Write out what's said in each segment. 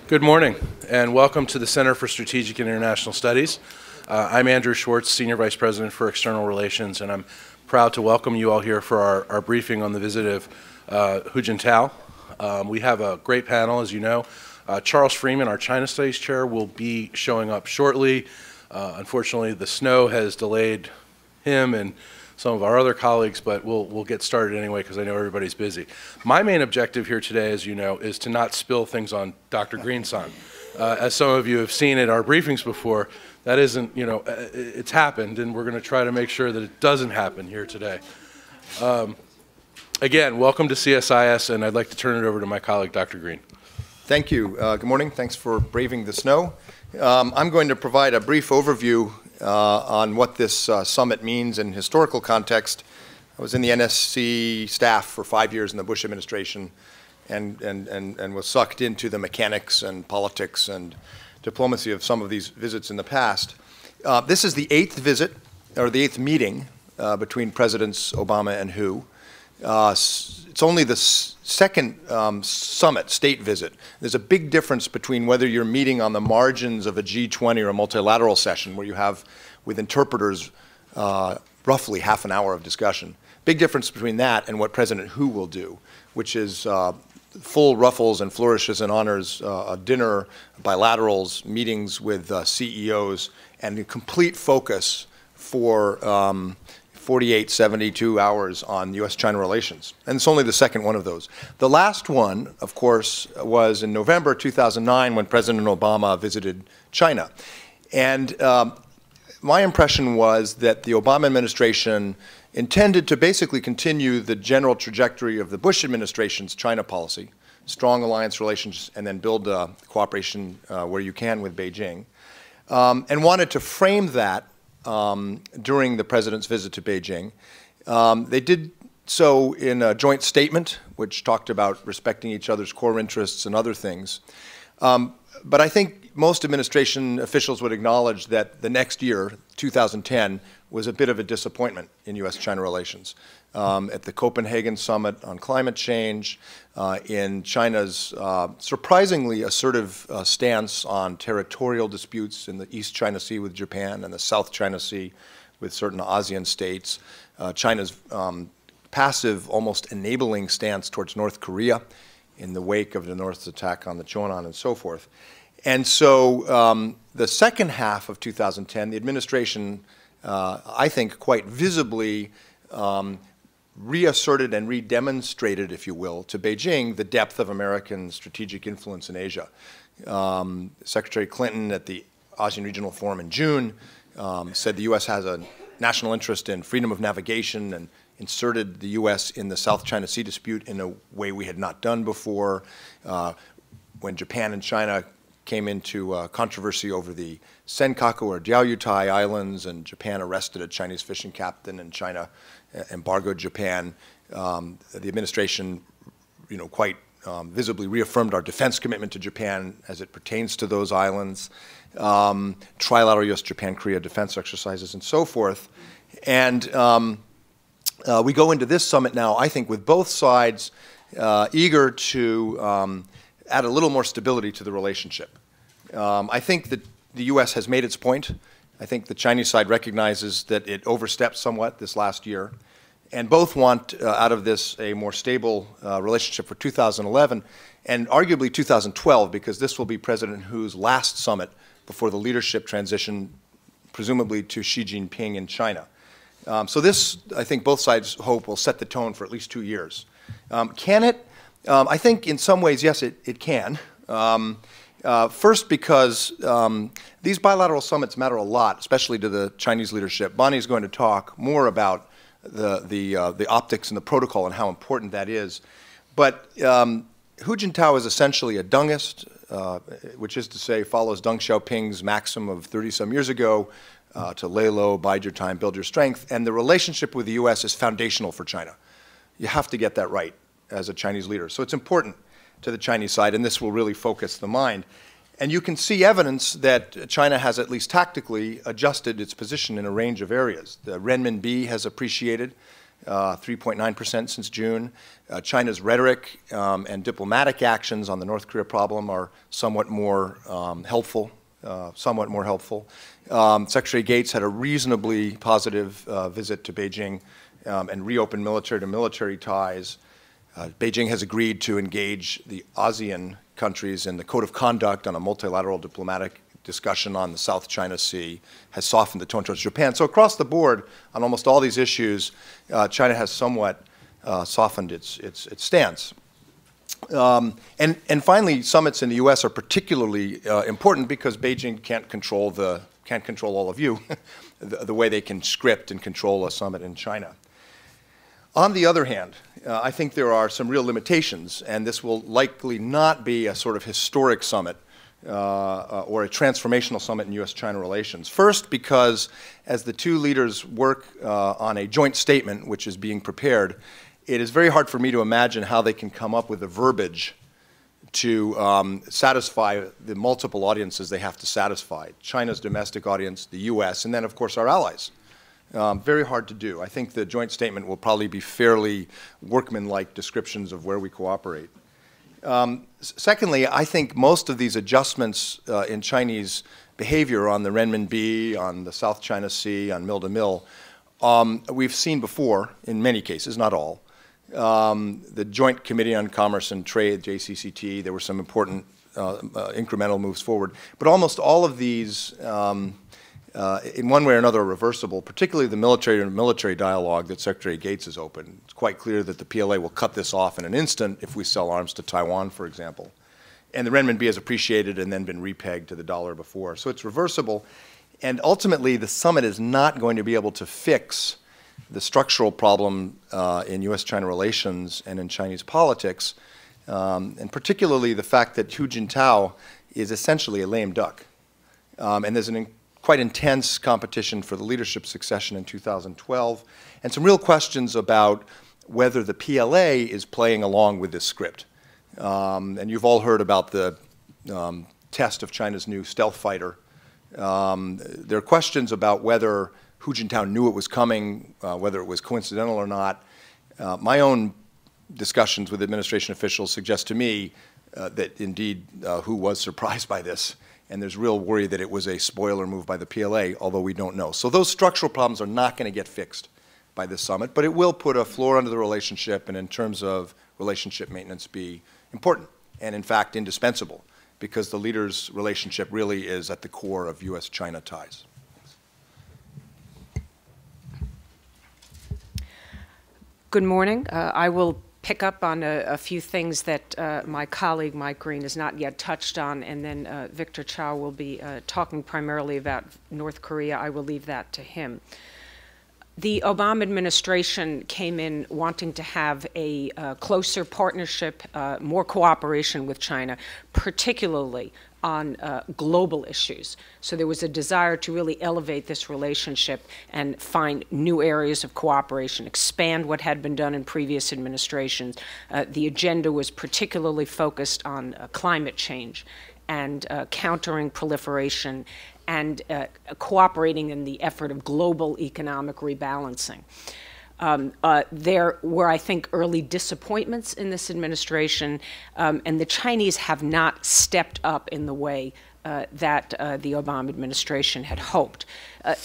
Good morning, and welcome to the Center for Strategic and International Studies. I'm Andrew Schwartz, Senior Vice President for External Relations, and I'm proud to welcome you all here for our briefing on the visit of Jintao. We have a great panel, as you know. Charles Freeman, our China Studies Chair, will be showing up shortly. Unfortunately, the snow has delayed him and some of our other colleagues, but we'll get started anyway because I know everybody's busy. My main objective here today, as you know, is to not spill things on Dr. Greenson. As some of you have seen at our briefings before, that isn't, it's happened, and we're going to try to make sure that it doesn't happen here today. Again, welcome to CSIS, and I'd like to turn it over to my colleague, Dr. Green. Thank you. Good morning. Thanks for braving the snow. I'm going to provide a brief overview on what this summit means in historical context. I was in the NSC staff for 5 years in the Bush administration and was sucked into the mechanics and politics and diplomacy of some of these visits in the past. This is the 8th visit, or the 8th meeting between Presidents Obama and Hu. It's only the second summit, state visit. There's a big difference between whether you're meeting on the margins of a G20 or a multilateral session where you have, with interpreters, roughly half an hour of discussion. Big difference between that and what President Hu will do, which is full ruffles and flourishes and honors, a dinner, bilaterals, meetings with CEOs, and a complete focus for 48, 72 hours on U.S.-China relations. And it's only the second one of those. The last one, of course, was in November 2009 when President Obama visited China. And my impression was that the Obama administration intended to basically continue the general trajectory of the Bush administration's China policy, strong alliance relations, and then build cooperation where you can with Beijing, and wanted to frame that during the president's visit to Beijing. They did so in a joint statement, which talked about respecting each other's core interests and other things. But I think most administration officials would acknowledge that the next year, 2010, was a bit of a disappointment in U.S.-China relations. At the Copenhagen Summit on climate change, in China's surprisingly assertive stance on territorial disputes in the East China Sea with Japan and the South China Sea with certain ASEAN states, China's passive, almost enabling stance towards North Korea in the wake of the North's attack on the Chonan and so forth. And so the second half of 2010, the administration, I think, quite visibly reasserted and redemonstrated, if you will, to Beijing the depth of American strategic influence in Asia. Secretary Clinton at the ASEAN Regional Forum in June said the U.S. has a national interest in freedom of navigation and inserted the U.S. in the South China Sea dispute in a way we had not done before. When Japan and China came into controversy over the Senkaku or Diaoyutai Islands, and Japan arrested a Chinese fishing captain, and China embargoed Japan. The administration, quite visibly reaffirmed our defense commitment to Japan as it pertains to those islands, trilateral U.S.-Japan-Korea defense exercises, and so forth. And we go into this summit now, I think, with both sides eager to add a little more stability to the relationship. I think that the U.S. has made its point. I think the Chinese side recognizes that it overstepped somewhat this last year. And both want, out of this, a more stable relationship for 2011 and arguably 2012, because this will be President Hu's last summit before the leadership transition, presumably to Xi Jinping in China. So this, I think both sides hope, will set the tone for at least 2 years. Can it? I think in some ways, yes, it can. First, because these bilateral summits matter a lot, especially to the Chinese leadership. Bonnie's going to talk more about the optics and the protocol and how important that is. But Hu Jintao is essentially a Dengist, which is to say follows Deng Xiaoping's maxim of 30-some years ago, to lay low, bide your time, build your strength. And the relationship with the U.S. is foundational for China. You have to get that right as a Chinese leader. So it's important to the Chinese side, and this will really focus the mind. And you can see evidence that China has, at least tactically, adjusted its position in a range of areas. The renminbi has appreciated. 3.9% since June. China's rhetoric and diplomatic actions on the North Korea problem are somewhat more helpful. Secretary Gates had a reasonably positive visit to Beijing and reopened military-to-military ties. Beijing has agreed to engage the ASEAN countries in the Code of Conduct on a multilateral diplomatic discussion on the South China Sea, has softened the tone towards Japan. So across the board, on almost all these issues, China has somewhat softened its stance. And finally, summits in the U.S. are particularly important because Beijing can't control all of you the way they can script and control a summit in China. On the other hand, I think there are some real limitations, and this will likely not be a sort of historic summit or a transformational summit in U.S.-China relations. First, because as the two leaders work on a joint statement, which is being prepared, it is very hard for me to imagine how they can come up with the verbiage to satisfy the multiple audiences they have to satisfy, China's domestic audience, the U.S., and then, of course, our allies. Very hard to do. I think the joint statement will probably be fairly workmanlike descriptions of where we cooperate. Secondly, I think most of these adjustments in Chinese behavior on the renminbi, on the South China Sea, on mill-to-mill, we've seen before in many cases, not all. The Joint Committee on Commerce and Trade, JCCT, there were some important incremental moves forward. But almost all of these, in one way or another, are reversible, particularly the military-to-military dialogue that Secretary Gates has opened. It's quite clear that the PLA will cut this off in an instant if we sell arms to Taiwan, for example. And the renminbi has appreciated and then been repegged to the dollar before. So it's reversible. And ultimately, the summit is not going to be able to fix the structural problem in U.S.-China relations and in Chinese politics, and particularly the fact that Hu Jintao is essentially a lame duck. And there's an quite intense competition for the leadership succession in 2012, and some real questions about whether the PLA is playing along with this script. And you've all heard about the test of China's new stealth fighter. There are questions about whether Hu Jintao knew it was coming, whether it was coincidental or not. My own discussions with administration officials suggest to me that indeed Hu was surprised by this, and there's real worry that it was a spoiler move by the PLA, although we don't know. So those structural problems are not going to get fixed by this summit, but it will put a floor under the relationship, and in terms of relationship maintenance, be important and, in fact, indispensable, because the leaders' relationship really is at the core of U.S.-China ties. Good morning. I will pick up on a few things that my colleague, Mike Green, has not yet touched on, and then Victor Chow will be talking primarily about North Korea. I will leave that to him. The Obama administration came in wanting to have a closer partnership, more cooperation with China, particularly on global issues. So there was a desire to really elevate this relationship and find new areas of cooperation, expand what had been done in previous administrations. The agenda was particularly focused on climate change and countering proliferation and cooperating in the effort of global economic rebalancing. There were, I think, early disappointments in this administration, and the Chinese have not stepped up in the way that the Obama administration had hoped.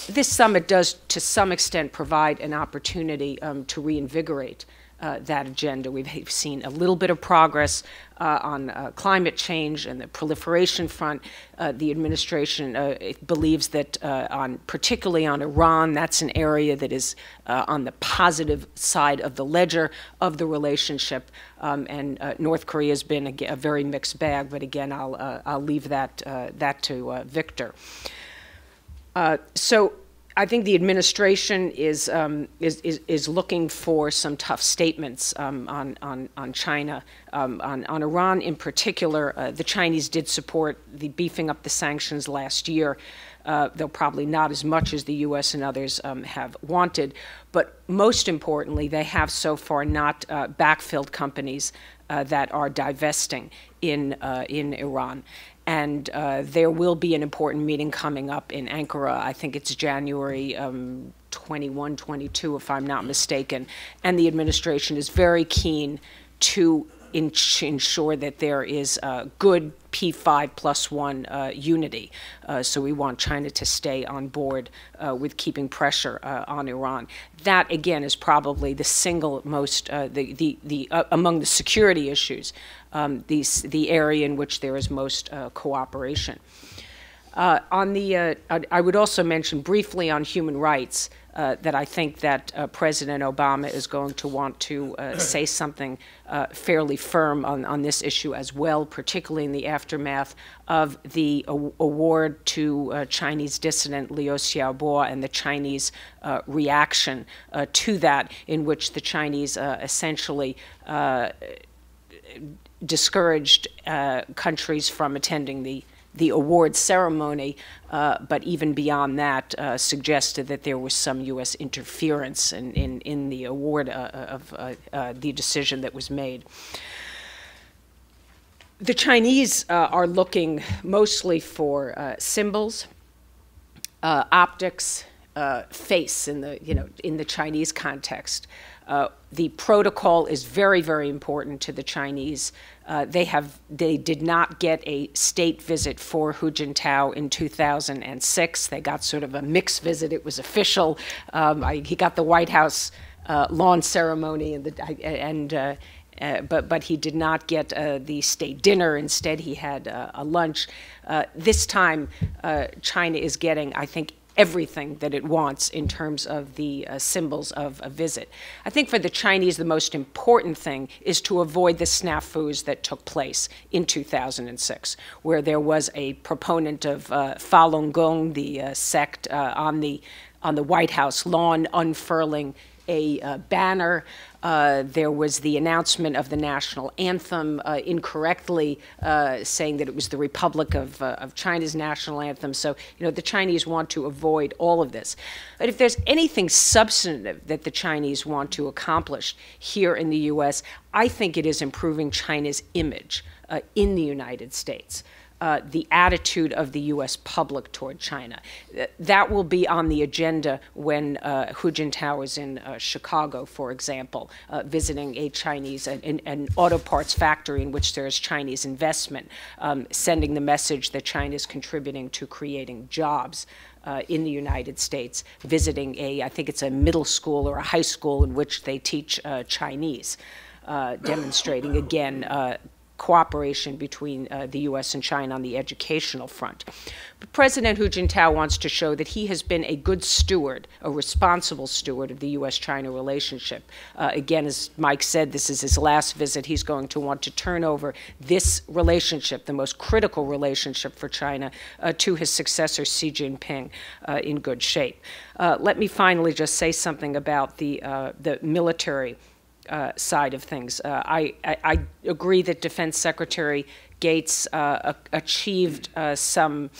This summit does, to some extent, provide an opportunity to reinvigorate that agenda. We've seen a little bit of progress on climate change and the proliferation front. The administration believes that particularly on Iran, that's an area that is on the positive side of the ledger of the relationship. And North Korea has been a very mixed bag, but again, I'll leave that to Victor. So I think the administration is looking for some tough statements on China. On Iran in particular, the Chinese did support the beefing up the sanctions last year, though probably not as much as the U.S. and others have wanted. But most importantly, they have so far not backfilled companies that are divesting in Iran. And there will be an important meeting coming up in Ankara. I think it's January 21, 22, if I'm not mistaken. And the administration is very keen to ensure that there is good P5+1 unity. So we want China to stay on board with keeping pressure on Iran. That, again, is probably the single most, among the security issues, the area in which there is most cooperation. I would also mention briefly on human rights that I think that President Obama is going to want to say something fairly firm on this issue as well, particularly in the aftermath of the award to Chinese dissident Liu Xiaobo and the Chinese reaction to that, in which the Chinese essentially discouraged countries from attending the award ceremony, but even beyond that, suggested that there was some U.S. interference in the award of the decision that was made. The Chinese are looking mostly for symbols, optics, face in the Chinese context. The protocol is very, very important to the Chinese. They did not get a state visit for Hu Jintao in 2006. They got sort of a mixed visit. It was official. He got the White House lawn ceremony, but he did not get the state dinner. Instead, he had a lunch. This time, China is getting, I think, everything that it wants in terms of the symbols of a visit. I think for the Chinese, the most important thing is to avoid the snafus that took place in 2006, where there was a proponent of Falun Gong, the sect, on the White House lawn, unfurling a banner. There was the announcement of the national anthem incorrectly saying that it was the Republic of China's national anthem. So, the Chinese want to avoid all of this. But if there's anything substantive that the Chinese want to accomplish here in the U.S., I think it is improving China's image in the United States. The attitude of the U.S. public toward China. That will be on the agenda when Hu Jintao is in Chicago, for example, visiting a Chinese, an auto parts factory in which there is Chinese investment, sending the message that China is contributing to creating jobs in the United States, visiting I think it's a middle school or a high school in which they teach Chinese, demonstrating, again, cooperation between the U.S. and China on the educational front. But President Hu Jintao wants to show that he has been a good steward, a responsible steward of the U.S.-China relationship. Again, as Mike said, this is his last visit. He's going to want to turn over this relationship, the most critical relationship for China, to his successor, Xi Jinping, in good shape. Let me finally just say something about the military side of things. I agree that Defense Secretary Gates achieved some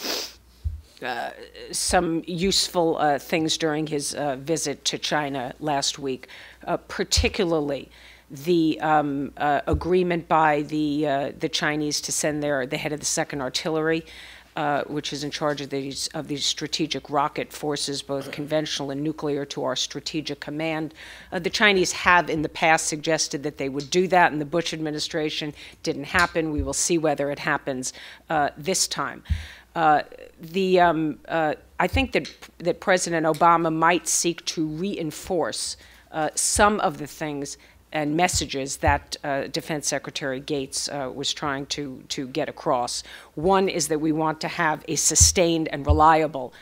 useful things during his visit to China last week, particularly the agreement by the Chinese to send the head of the 2nd Artillery, which is in charge of these strategic rocket forces, both conventional and nuclear, to our strategic command. The Chinese have in the past suggested that they would do that, and the Bush administration didn't happen. We will see whether it happens this time. I think that President Obama might seek to reinforce some of the things and messages that Defense Secretary Gates was trying to get across. One is that we want to have a sustained and reliable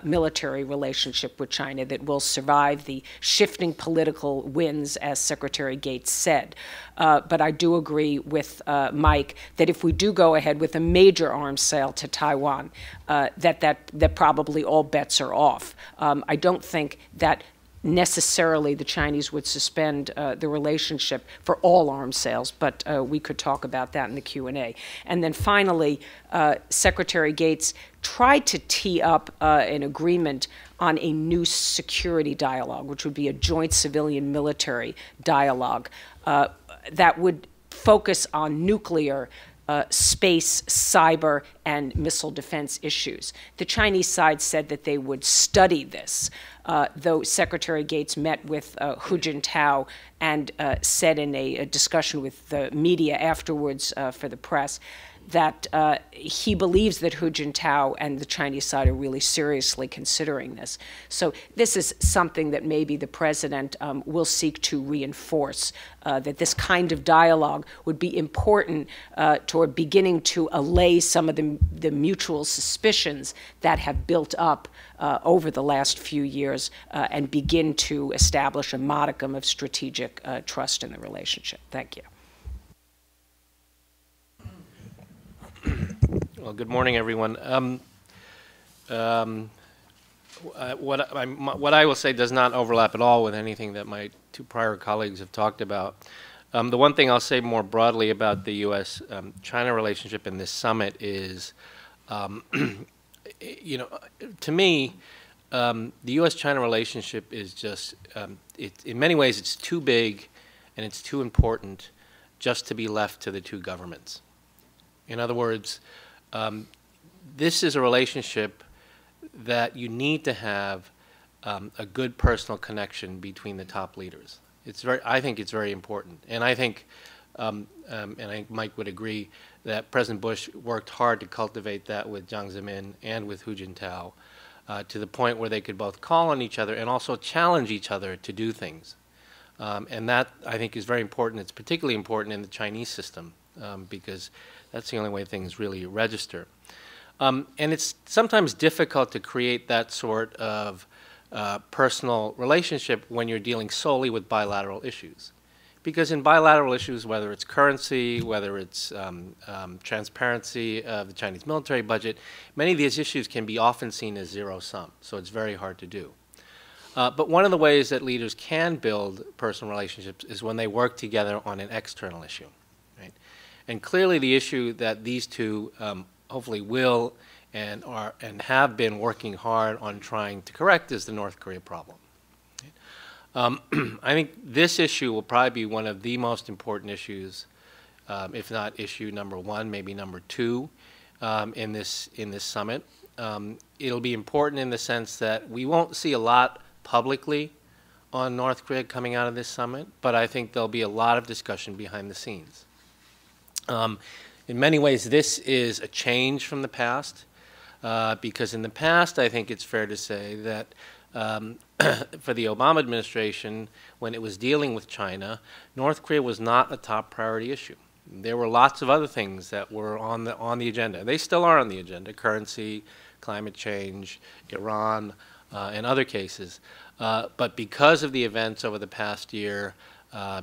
military relationship with China that will survive the shifting political winds, as Secretary Gates said. But I do agree with Mike that if we do go ahead with a major arms sale to Taiwan, that probably all bets are off. I don't think that necessarily the Chinese would suspend the relationship for all arms sales, but we could talk about that in the Q&A. And then finally, Secretary Gates tried to tee up an agreement on a new security dialogue, which would be a joint civilian-military dialogue that would focus on nuclear, space, cyber, and missile defense issues. The Chinese side said that they would study this, though Secretary Gates met with Hu Jintao and said in a discussion with the media afterwards for the press that he believes that Hu Jintao and the Chinese side are really seriously considering this. So this is something that maybe the president will seek to reinforce, that this kind of dialogue would be important toward beginning to allay some of the mutual suspicions that have built up over the last few years and begin to establish a modicum of strategic trust in the relationship. Thank you. Well, good morning, everyone. What I will say does not overlap at all with anything that my two prior colleagues have talked about. The one thing I'll say more broadly about the U.S.-China relationship in this summit is, you know, to me, the U.S.-China relationship is just, in many ways, it's too big and it's too important just to be left to the two governments. In other words, this is a relationship that you need to have a good personal connection between the top leaders. I think it's very important. And I think, and I think Mike would agree, that President Bush worked hard to cultivate that with Jiang Zemin and with Hu Jintao to the point where they could both call on each other and also challenge each other to do things. And that, I think, is very important. It's particularly important in the Chinese system because that's the only way things really register. And it's sometimes difficult to create that sort of personal relationship when you're dealing solely with bilateral issues. Because in bilateral issues, whether it's currency, whether it's transparency of the Chinese military budget, many of these issues can be often seen as zero-sum, so it's very hard to do. But one of the ways that leaders can build personal relationships is when they work together on an external issue. And clearly the issue that these two hopefully will and have been working hard on trying to correct is the North Korea problem. I think this issue will probably be one of the most important issues, if not issue number one, maybe number two in this summit. It'll be important in the sense that we won't see a lot publicly on North Korea coming out of this summit, but I think there'll be a lot of discussion behind the scenes. In many ways, this is a change from the past, because in the past, I think it's fair to say that for the Obama administration, when it was dealing with China, North Korea was not a top priority issue. There were lots of other things that were on the agenda. They still are on the agenda: currency, climate change, Iran, and other cases. But because of the events over the past year,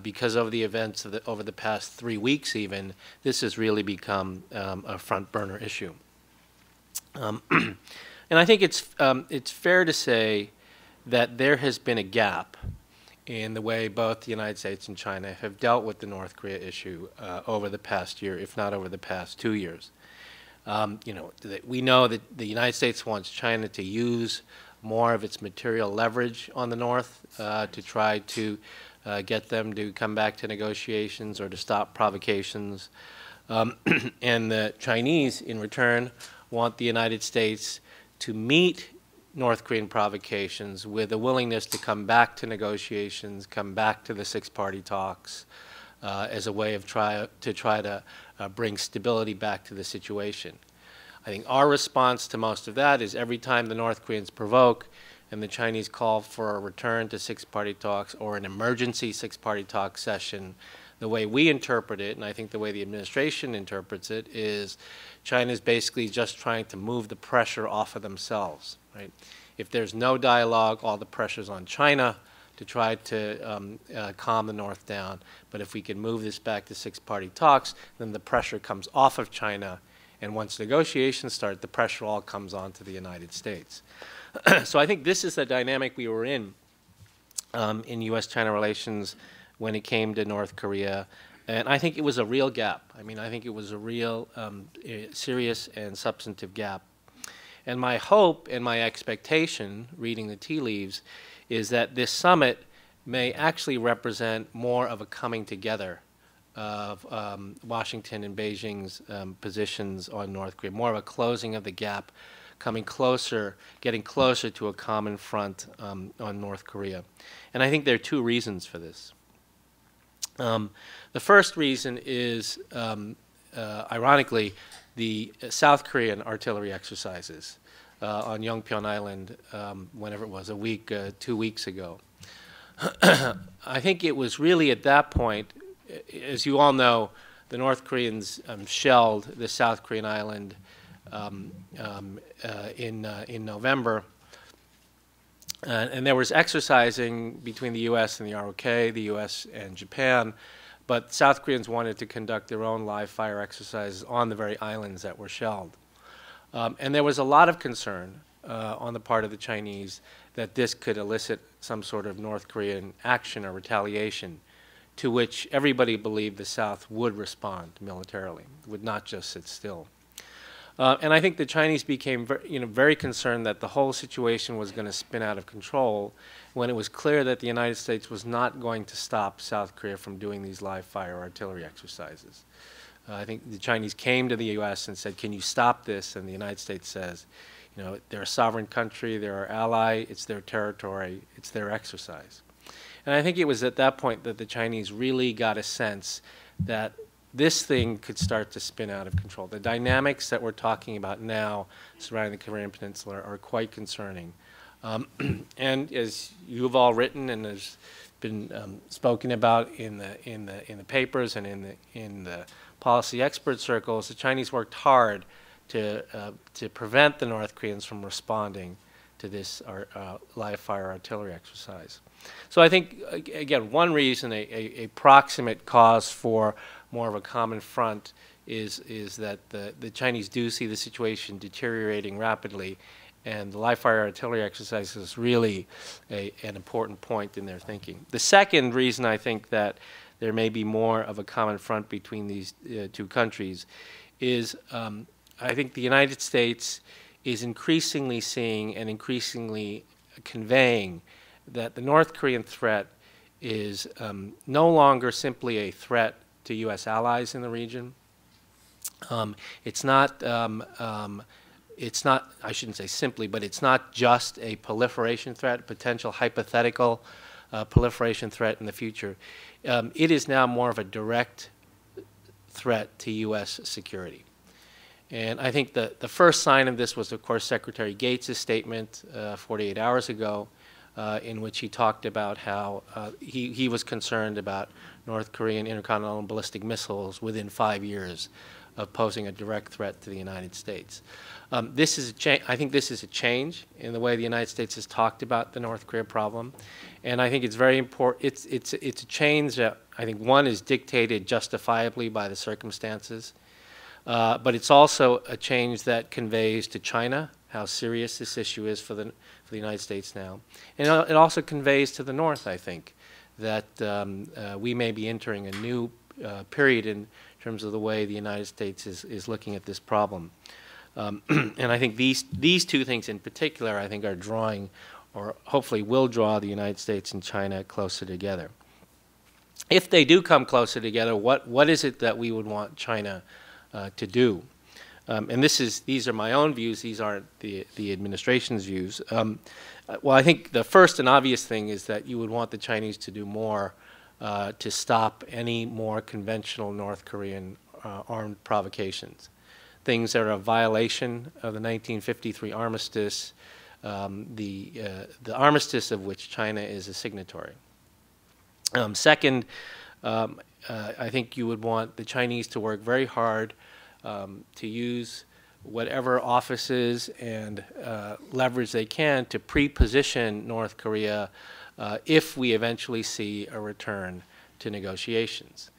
because of the events over the past 3 weeks even, this has really become a front burner issue. And I think it's fair to say that there has been a gap in the way both the United States and China have dealt with the North Korea issue over the past year, if not over the past 2 years. You know, we know that the United States wants China to use more of its material leverage on the North to try to get them to come back to negotiations or to stop provocations. And the Chinese, in return, want the United States to meet North Korean provocations with a willingness to come back to negotiations, come back to the six-party talks as a way of try to bring stability back to the situation. I think our response to most of that is every time the North Koreans provoke and the Chinese call for a return to six-party talks or an emergency six-party talk session, the way we interpret it, and I think the way the administration interprets it, is China's basically just trying to move the pressure off of themselves, right? If there's no dialogue, all the pressure's on China to try to calm the North down. But if we can move this back to six-party talks, then the pressure comes off of China, and once negotiations start, the pressure all comes onto the United States. So I think this is the dynamic we were in U.S.-China relations when it came to North Korea. And I think it was a real gap. I mean, I think it was a real serious and substantive gap. And my hope and my expectation, reading the tea leaves, is that this summit may actually represent more of a coming together of Washington and Beijing's positions on North Korea, more of a closing of the gap, coming closer, getting closer to a common front on North Korea. And I think there are two reasons for this. The first reason is, ironically, the South Korean artillery exercises on Yongpyeong Island, whenever it was, 2 weeks ago. I think it was really at that point, as you all know, the North Koreans shelled the South Korean island in November. And there was exercising between the U.S. and the ROK, the U.S. and Japan, but South Koreans wanted to conduct their own live fire exercises on the very islands that were shelled. And there was a lot of concern on the part of the Chinese that this could elicit some sort of North Korean action or retaliation, to which everybody believed the South would respond militarily, would not just sit still. And I think the Chinese became very concerned that the whole situation was going to spin out of control when it was clear that the United States was not going to stop South Korea from doing these live fire artillery exercises. I think the Chinese came to the U.S. and said, can you stop this? And the United States says, they're a sovereign country, they're our ally, it's their territory, it's their exercise. And I think it was at that point that the Chinese really got a sense that this thing could start to spin out of control. The dynamics that we're talking about now surrounding the Korean Peninsula are quite concerning. And as you've all written and has been spoken about in the papers and in the policy expert circles, the Chinese worked hard to prevent the North Koreans from responding to this live fire artillery exercise. So I think, again, one reason, a proximate cause for more of a common front is that the Chinese do see the situation deteriorating rapidly, and the live fire artillery exercise is really an important point in their thinking. The second reason I think that there may be more of a common front between these two countries is I think the United States is increasingly seeing and increasingly conveying that the North Korean threat is no longer simply a threat to U.S. allies in the region. It's not, I shouldn't say simply, but it's not just a proliferation threat, potential hypothetical proliferation threat in the future. It is now more of a direct threat to U.S. security. And I think the first sign of this was, of course, Secretary Gates' statement 48 hours ago, in which he talked about how he was concerned about North Korean intercontinental ballistic missiles within 5 years of posing a direct threat to the United States. I think this is a change in the way the United States has talked about the North Korea problem, and I think it's very important. It's a change that I think, one, is dictated justifiably by the circumstances, but it's also a change that conveys to China how serious this issue is for the United States now. And it also conveys to the North, I think, that we may be entering a new period in terms of the way the United States is looking at this problem. And I think these two things in particular, I think, are drawing, or hopefully will draw, the United States and China closer together. If they do come closer together, what is it that we would want China to do? And these are my own views. These aren't the administration's views. Well, I think the first and obvious thing is that you would want the Chinese to do more to stop any more conventional North Korean armed provocations. Things that are a violation of the 1953 armistice, the armistice of which China is a signatory. Second, I think you would want the Chinese to work very hard to use whatever offices and leverage they can to pre-position North Korea if we eventually see a return to negotiations.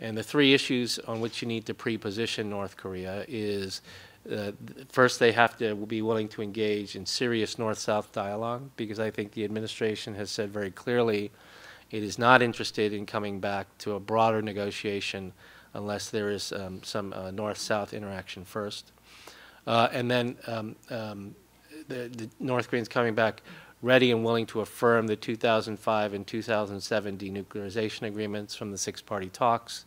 And the three issues on which you need to pre-position North Korea is, first, they have to be willing to engage in serious North-South dialogue, because I think the administration has said very clearly it is not interested in coming back to a broader negotiation unless there is some North-South interaction first. And then the North Koreans coming back ready and willing to affirm the 2005 and 2007 denuclearization agreements from the six-party talks.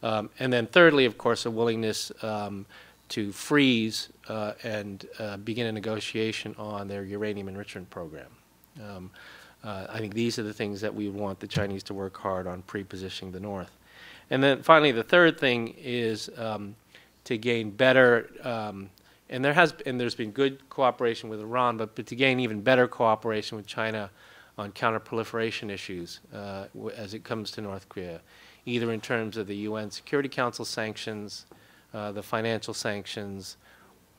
And then thirdly, of course, a willingness to freeze and begin a negotiation on their uranium enrichment program. I think these are the things that we want the Chinese to work hard on pre-positioning the North. And then finally, the third thing is to gain better, and there's been good cooperation with Iran, but to gain even better cooperation with China on counterproliferation issues as it comes to North Korea, either in terms of the UN Security Council sanctions, the financial sanctions,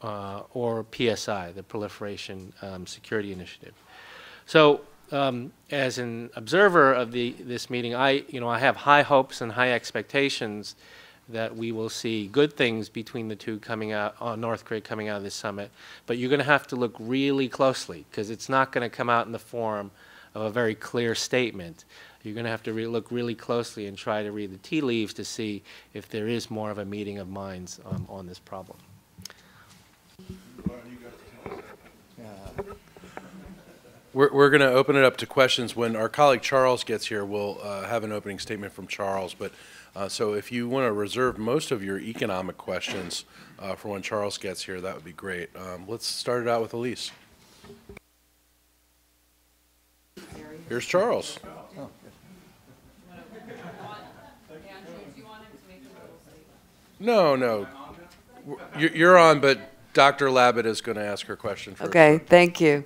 or PSI, the Proliferation Security Initiative. So, as an observer of this meeting, I have high hopes and high expectations that we will see good things between the two coming out, North Korea coming out of this summit. But you're going to have to look really closely, because it's not going to come out in the form of a very clear statement. You're going to have to look really closely and try to read the tea leaves to see if there is more of a meeting of minds on this problem. We're going to open it up to questions. When our colleague Charles gets here, we'll have an opening statement from Charles. But so if you want to reserve most of your economic questions for when Charles gets here, that would be great. Let's start it out with Elise. Here's Charles. Oh. No. You're on, but Dr. Labott is going to ask her question first. Okay, thank you.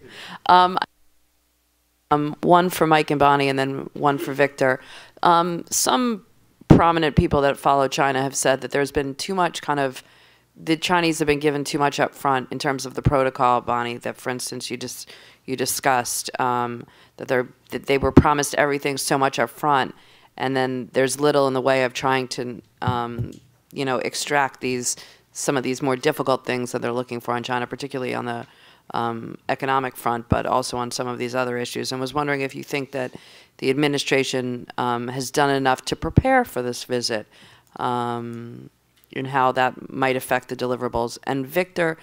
One for Mike and Bonnie and then one for Victor. Some prominent people that follow China have said that there's been too much the Chinese have been given too much up front in terms of the protocol, Bonnie, that for instance you discussed, that they were promised everything so much up front, and then there's little in the way of trying to extract some of these more difficult things that they're looking for in China, particularly on the economic front, but also on some of these other issues. And was wondering if you think that the administration has done enough to prepare for this visit, and how that might affect the deliverables. And Victor,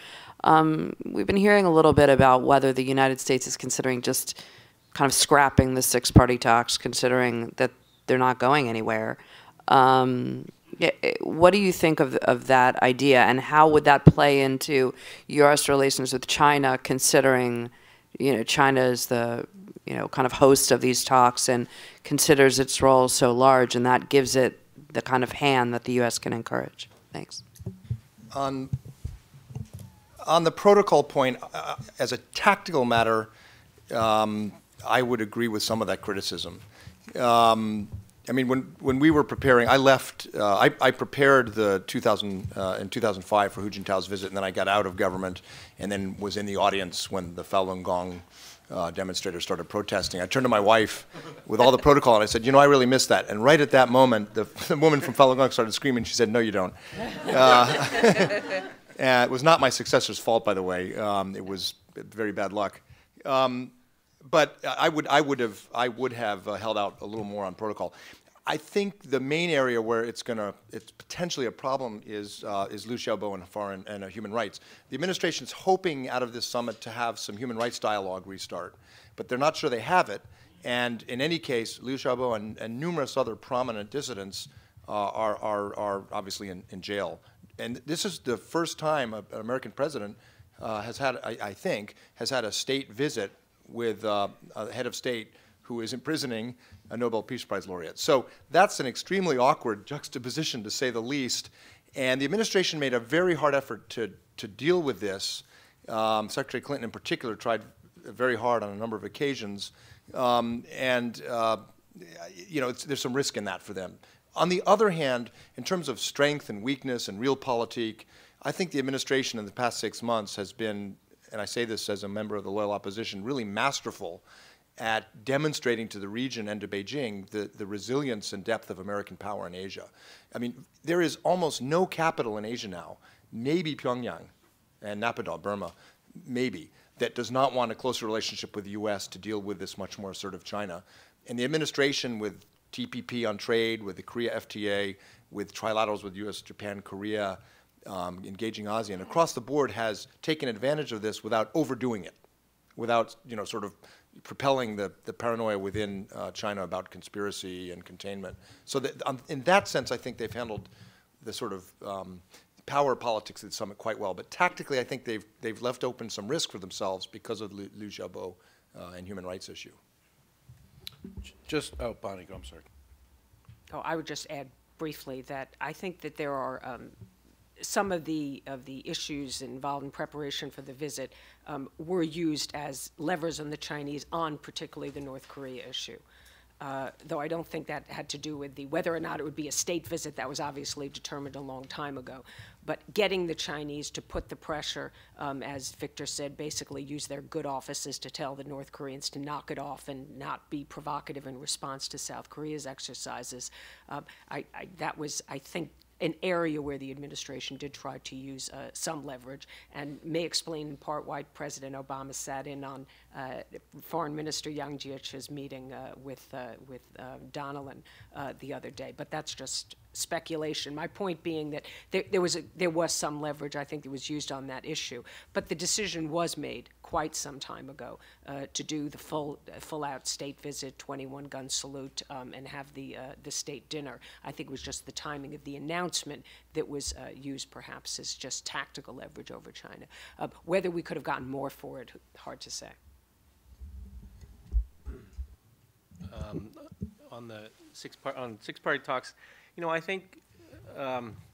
we've been hearing a little bit about whether the United States is considering just kind of scrapping the six-party talks, considering that they're not going anywhere. What do you think of that idea, and how would that play into U.S. relations with China, considering China is the kind of host of these talks and considers its role so large, and that gives it the kind of hand that the U.S. can encourage? Thanks. On the protocol point, as a tactical matter, I would agree with some of that criticism. I mean, when we were preparing, I left. I prepared in 2005 for Hu Jintao's visit, and then I got out of government, and then was in the audience when the Falun Gong demonstrators started protesting. I turned to my wife with all the protocol, and I said, I really missed that. And right at that moment, the woman from Falun Gong started screaming. She said, "No, you don't." And it was not my successor's fault, by the way. It was very bad luck. But I would have held out a little more on protocol. I think the main area where it's potentially a problem is Liu Xiaobo and foreign and human rights. The administration's hoping out of this summit to have some human rights dialogue restart, but they're not sure they have it. And in any case, Liu Xiaobo and numerous other prominent dissidents are obviously in jail. And this is the first time an American president has had, I think, has had a state visit with a head of state who is imprisoning a Nobel Peace Prize laureate. So that's an extremely awkward juxtaposition, to say the least. And the administration made a very hard effort to deal with this. Secretary Clinton in particular tried very hard on a number of occasions. There's some risk in that for them. On the other hand, in terms of strength and weakness and realpolitik, I think the administration in the past 6 months has been, and I say this as a member of the loyal opposition, really masterful at demonstrating to the region and to Beijing the resilience and depth of American power in Asia. I mean, there is almost no capital in Asia now, maybe Pyongyang and Naypyidaw, Burma, maybe, that does not want a closer relationship with the U.S. to deal with this much more assertive China. And the administration, with TPP on trade, with the Korea FTA, with trilaterals with U.S., Japan, Korea, engaging ASEAN, across the board has taken advantage of this without overdoing it. without, sort of propelling the paranoia within China about conspiracy and containment. So that, in that sense, I think they've handled the sort of power politics of the summit quite well. But tactically, I think they've left open some risk for themselves because of Liu Xiaobo and human rights issue. Oh, Bonnie, go, I'm sorry. Oh, I would just add briefly that I think that there are some of the issues involved in preparation for the visit were used as levers on the Chinese on particularly the North Korea issue. Though I don't think that had to do with whether or not it would be a state visit. That was obviously determined a long time ago. But getting the Chinese to put the pressure, as Victor said, basically use their good offices to tell the North Koreans to knock it off and not be provocative in response to South Korea's exercises. That was, I think, an area where the administration did try to use some leverage, and may explain in part why President Obama sat in on Foreign Minister Yang Jiechi's meeting with Donnellan the other day. But that's just speculation. My point being that there was some leverage, I think, that was used on that issue. But the decision was made quite some time ago to do the full-out state visit, 21-gun salute, and have the state dinner. I think it was just the timing of the announcement that was used perhaps as just tactical leverage over China. Whether we could have gotten more for it, hard to say. On the six-party talks, I think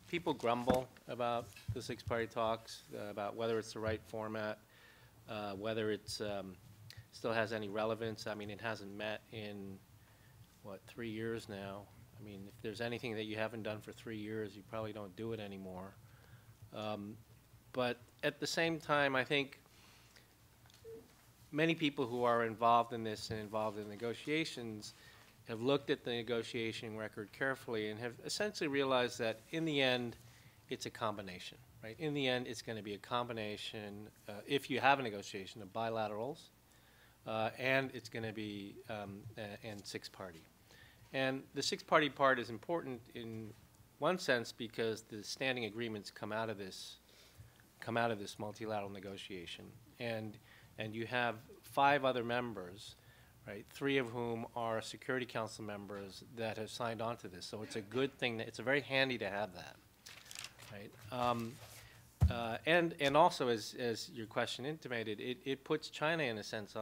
people grumble about the six-party talks, about whether it's the right format, whether it's still has any relevance. I mean, it hasn't met in, 3 years now. I mean, if there's anything that you haven't done for 3 years, you probably don't do it anymore. But at the same time, I think many people who are involved in this and involved in negotiations have looked at the negotiation record carefully and have essentially realized that in the end, it's a combination, right? In the end, it's going to be a combination, if you have a negotiation, of bilaterals, and it's going to be and six-party. And the six-party part is important in one sense because the standing agreements come out of this multilateral negotiation, and you have 5 other members, right, 3 of whom are Security Council members that have signed on to this. So it's a good thing. It's very handy to have that, right? And also, as your question intimated, it puts China in a sense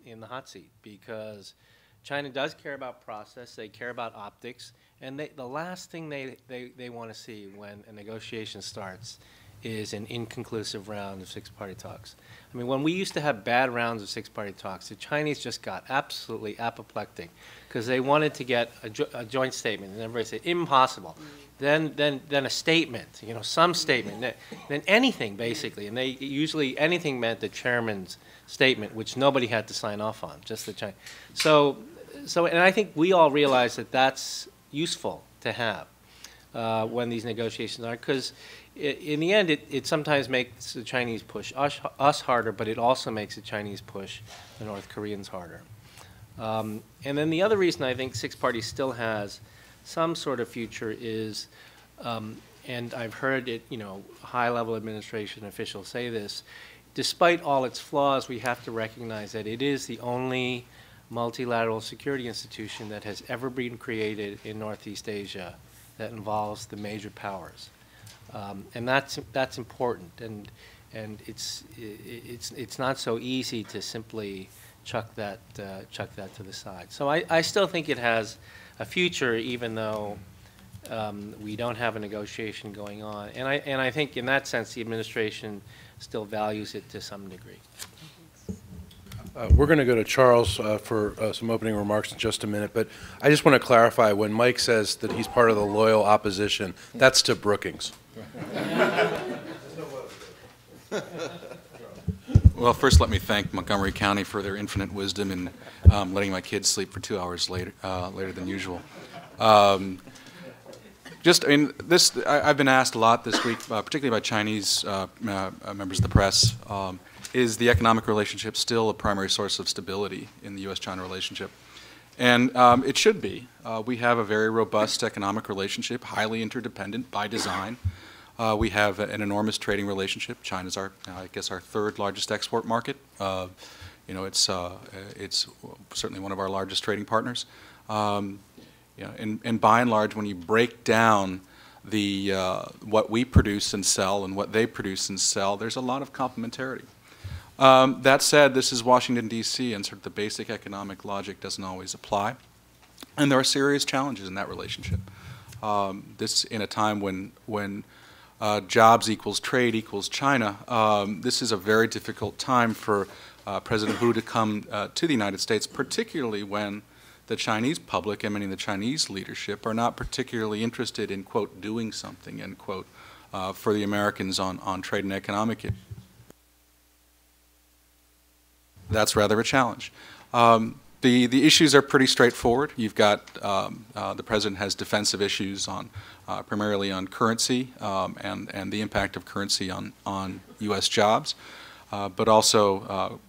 in the hot seat because China does care about process. They care about optics, and the last thing they want to see when a negotiation starts is an inconclusive round of six-party talks. I mean, when we used to have bad rounds of six-party talks, the Chinese just got absolutely apoplectic because they wanted to get a joint statement, and everybody said, impossible. Then a statement, some statement, then anything, basically. And anything meant the chairman's statement, which nobody had to sign off on, just the Chinese. So, and I think we all realize that that's useful to have when these negotiations are, because in the end, it sometimes makes the Chinese push us harder, but it also makes the Chinese push the North Koreans harder. And then the other reason I think six-party still has some sort of future is, and I've heard it, high-level administration officials say this, despite all its flaws, we have to recognize that it is the only multilateral security institution that has ever been created in Northeast Asia that involves the major powers. And that's important, and it's not so easy to simply chuck that to the side. So I still think it has a future, even though we don't have a negotiation going on. And I think in that sense, the administration still values it to some degree. We're going to go to Charles for some opening remarks in just a minute, but I just want to clarify, when Mike says that he's part of the loyal opposition, that's to Brookings. Well, first let me thank Montgomery County for their infinite wisdom in letting my kids sleep for 2 hours later than usual. I've been asked a lot this week, particularly by Chinese members of the press, is the economic relationship still a primary source of stability in the U.S.-China relationship? And it should be. We have a very robust economic relationship, highly interdependent by design. We have an enormous trading relationship. China's our 3rd largest export market. it's certainly one of our largest trading partners. And by and large, when you break down what we produce and sell and what they produce and sell, there's a lot of complementarity. That said, this is Washington, D.C., and sort of the basic economic logic doesn't always apply. And there are serious challenges in that relationship. This in a time when jobs equals trade equals China, this is a very difficult time for President Hu to come to the United States, particularly when the Chinese public and many of the Chinese leadership are not particularly interested in, quote, doing something, end quote, for the Americans on trade and economic issues. That's rather a challenge. The issues are pretty straightforward. You've got the president has defensive issues on primarily on currency and the impact of currency on U.S. jobs, but also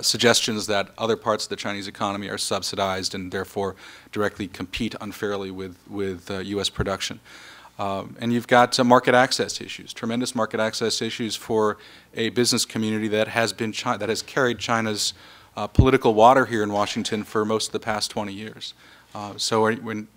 suggestions that other parts of the Chinese economy are subsidized and therefore directly compete unfairly with U.S. production. And you've got market access issues, tremendous market access issues for a business community that has carried China's political water here in Washington for most of the past 20 years. So when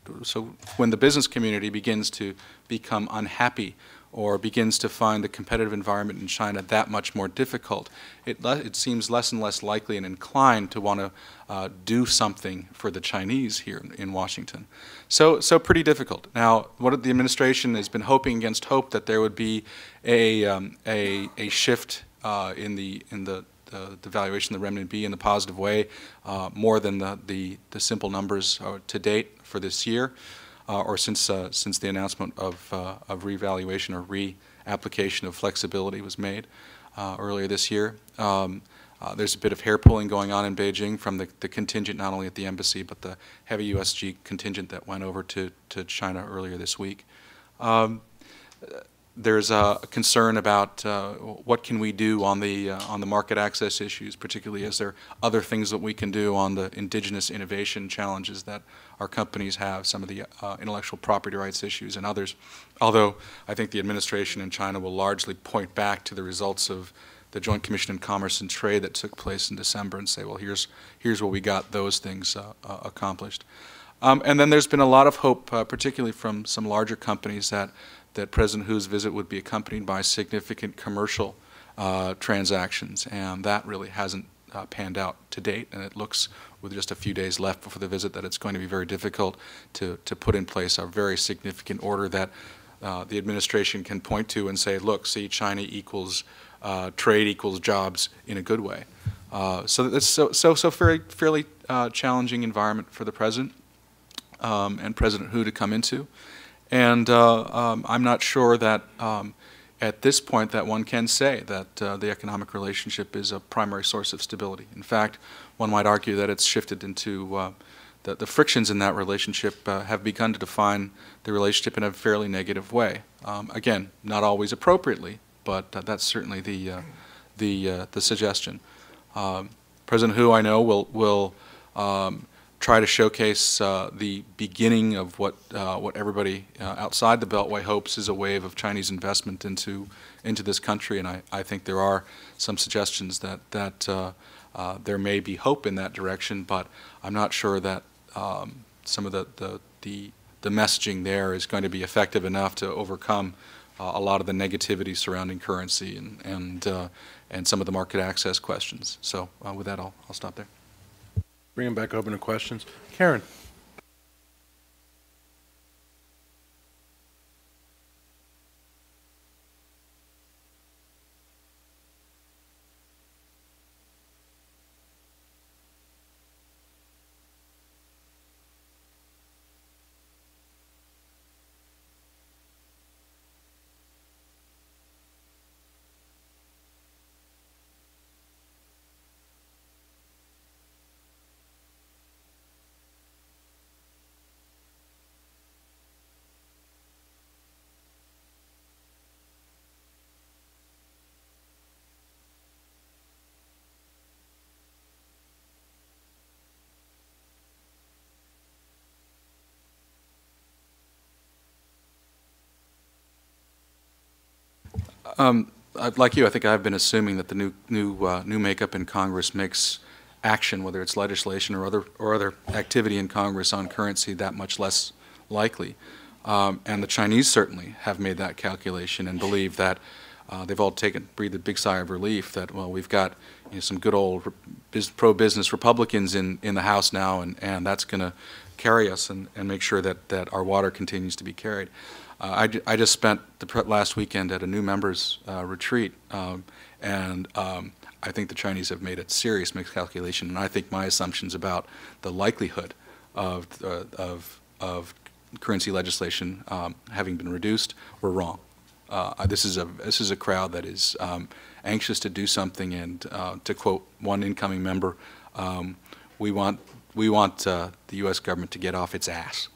the business community begins to become unhappy or begins to find the competitive environment in China that much more difficult, it seems less and less likely and inclined to want to do something for the Chinese here in Washington. So pretty difficult. Now, what the administration has been hoping against hope that there would be a shift in the valuation of the renminbi in the positive way, more than the simple numbers to date for this year. Or since the announcement of revaluation or reapplication of flexibility was made earlier this year. There's a bit of hair pulling going on in Beijing from the contingent not only at the embassy but the heavy USG contingent that went over to China earlier this week. There's a concern about what can we do on the market access issues, particularly as there are other things that we can do on the indigenous innovation challenges that our companies have, some of the intellectual property rights issues and others. Although I think the administration in China will largely point back to the results of the Joint Commission on Commerce and Trade that took place in December and say, well, here's where we got those things accomplished. And then there's been a lot of hope, particularly from some larger companies, that President Hu's visit would be accompanied by significant commercial transactions, and that really hasn't panned out to date, and it looks, with just a few days left before the visit, that it's going to be very difficult to put in place a very significant order that the administration can point to and say, look, see, China equals trade equals jobs in a good way. So it's fairly challenging environment for the president and President Hu to come into. And I'm not sure that at this point that one can say that the economic relationship is a primary source of stability. In fact, one might argue that it's shifted into the frictions in that relationship have begun to define the relationship in a fairly negative way. Again, not always appropriately, but that's certainly the suggestion. President Hu, I know, will try to showcase the beginning of what everybody outside the Beltway hopes is a wave of Chinese investment into this country, and I think there are some suggestions that there may be hope in that direction, but I'm not sure that some of the messaging there is going to be effective enough to overcome a lot of the negativity surrounding currency and some of the market access questions. So with that, I'll stop there. Bring them back open to questions. Karen. like you, I think I've been assuming that the new makeup in Congress makes action, whether it's legislation or other activity in Congress on currency, that much less likely. And the Chinese certainly have made that calculation and believe that they've all breathed a big sigh of relief that, well, we've got some good old pro-business Republicans in the House now, and that's going to carry us and make sure that our water continues to be carried. I just spent the last weekend at a new members retreat, and I think the Chinese have made a serious miscalculation, and I think my assumptions about the likelihood of currency legislation having been reduced were wrong. This is a crowd that is anxious to do something, and to quote one incoming member, we want the U.S. government to get off its ass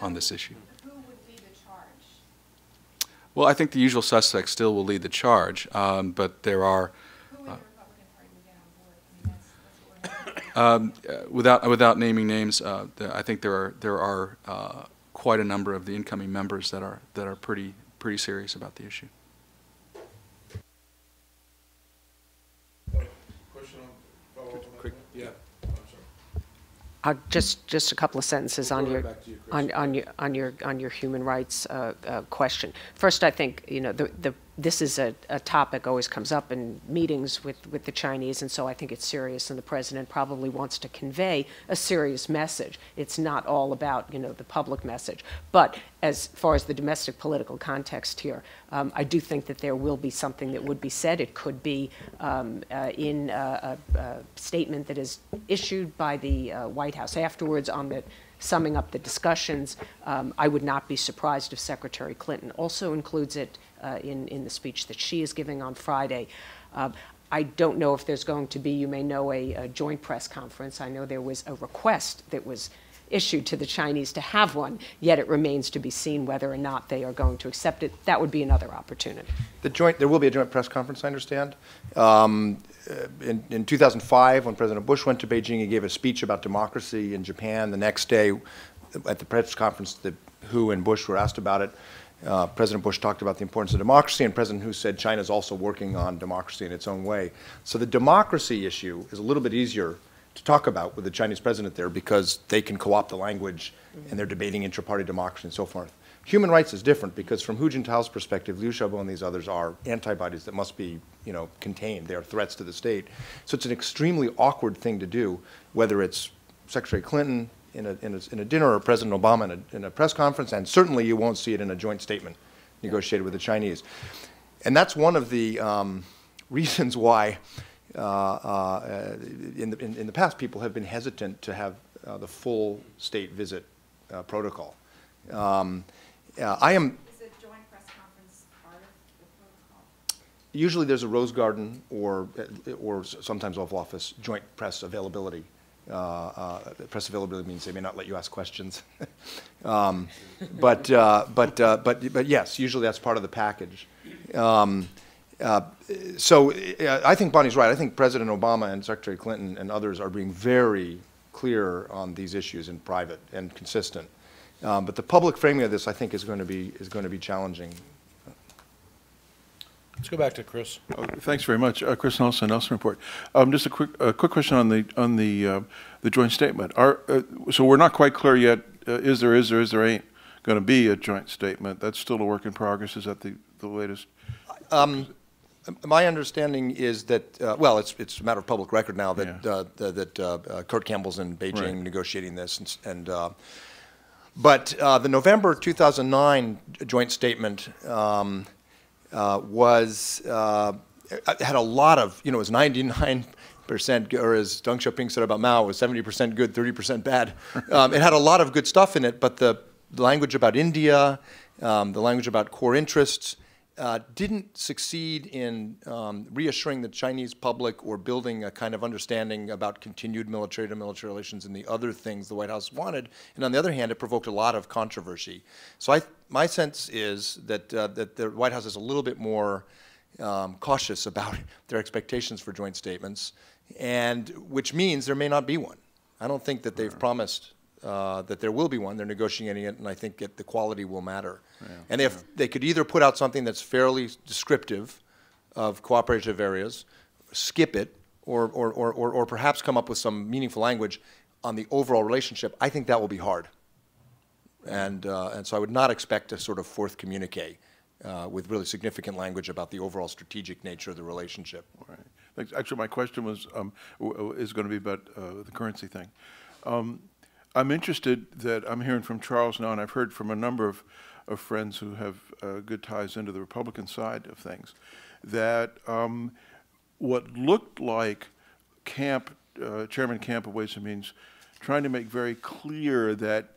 on this issue. Who would lead the charge? Well, I think the usual suspects still will lead the charge, but there are. Who would the Republican Party get on board? I mean, that's what we're Without naming names, I think there are quite a number of the incoming members that are pretty serious about the issue. Question on follow-up on that? Yeah. Just a couple of sentences on Go your right back to you, Chris. on your human rights question. First, I think this is a topic always comes up in meetings with the Chinese, and so I think it's serious, and the president probably wants to convey a serious message. It's not all about the public message, but as far as the domestic political context here, I do think that there will be something that would be said. It could be in a statement that is issued by the White House afterwards on the summing up the discussions. I would not be surprised if Secretary Clinton also includes it in the speech that she is giving on Friday. I don't know if there's going to be, you may know, a joint press conference. I know there was a request that was issued to the Chinese to have one, yet it remains to be seen whether or not they are going to accept it. That would be another opportunity. There will be a joint press conference, I understand. In 2005, when President Bush went to Beijing, he gave a speech about democracy in Japan. The next day, at the press conference, Hu and Bush were asked about it. President Bush talked about the importance of democracy, and President Hu said China is also working on democracy in its own way. So the democracy issue is a little bit easier to talk about with the Chinese president there because they can co-opt the language and they're debating intra-party democracy and so forth. Human rights is different because from Hu Jintao's perspective, Liu Xiaobo and these others are antibodies that must be contained. They are threats to the state. So it's an extremely awkward thing to do, whether it's Secretary Clinton in a dinner or President Obama in a press conference, and certainly you won't see it in a joint statement negotiated with the Chinese. And that's one of the reasons why in the past people have been hesitant to have the full state visit protocol. Is a joint press conference part of the protocol? Usually there's a Rose Garden or sometimes Oval Office joint press availability. Press availability means they may not let you ask questions, but yes, usually that's part of the package. So I think Bonnie's right. I think President Obama and Secretary Clinton and others are being very clear on these issues in private and consistent. But the public framing of this, I think, is going to be challenging. Let's go back to Chris. Oh, thanks very much, Chris Nelson, Nelson Report. Just a quick question on the joint statement. So we're not quite clear yet. Is there ain't going to be a joint statement? That's still a work in progress. Is that the latest? My understanding is that well, it's a matter of public record now that Kurt Campbell's in Beijing negotiating this, but the November 2009 joint statement. Had a lot of, it was 99%, or as Deng Xiaoping said about Mao, it was 70% good, 30% bad. It had a lot of good stuff in it, but the language about India, the language about core interests, didn't succeed in reassuring the Chinese public or building a kind of understanding about continued military-to-military relations and the other things the White House wanted. And on the other hand, it provoked a lot of controversy. So my sense is that the White House is a little bit more cautious about their expectations for joint statements, and which means there may not be one. I don't think that they've promised that there will be one. They're negotiating it, and I think the quality will matter. Yeah. And they could either put out something that's fairly descriptive of cooperative areas, skip it, or perhaps come up with some meaningful language on the overall relationship, I think that will be hard. And so I would not expect a sort of fourth communique with really significant language about the overall strategic nature of the relationship. Right. Actually, my question was is going to be about the currency thing. I'm interested that I'm hearing from Charles now, and I've heard from a number of friends who have good ties into the Republican side of things, that what looked like Chairman Camp of Ways and Means trying to make very clear that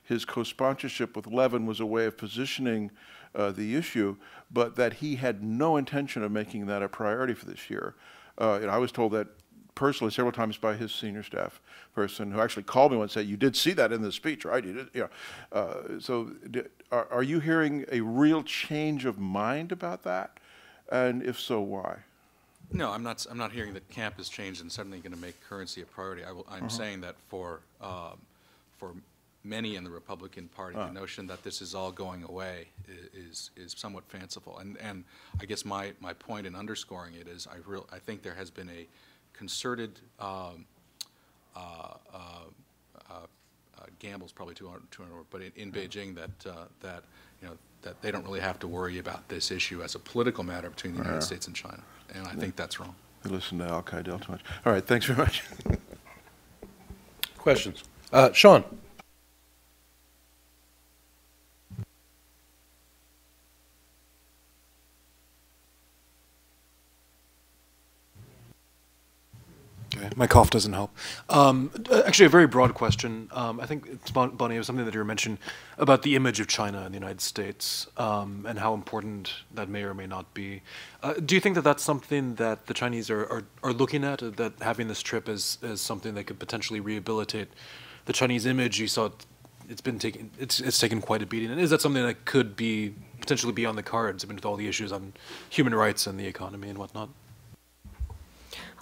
his co-sponsorship with Levin was a way of positioning the issue, but that he had no intention of making that a priority for this year. I was told that personally several times by his senior staff person, who actually called me once and said, "You did see that in the speech, right? You did." Yeah. So, are you hearing a real change of mind about that? And if so, why? No, I'm not hearing that camp has changed and suddenly going to make currency a priority. I'm saying that for many in the Republican Party, the notion that this is all going away is somewhat fanciful. And I guess my point in underscoring it is I think there has been a concerted gamble's probably too hard, but in Beijing that they don't really have to worry about this issue as a political matter between the United States and China, and I think that's wrong. They listen to Al-Qaeda too much. All right, thanks very much. Questions? Sean. Okay, my cough doesn't help. Actually, a very broad question. I think, it's Bonnie, it was something that you mentioned about the image of China in the United States and how important that may or may not be. Do you think that that's something that the Chinese are looking at, that having this trip as something that could potentially rehabilitate the Chinese image? You saw it's taken quite a beating. And is that something that could potentially be on the cards, I mean, with all the issues on human rights and the economy and whatnot?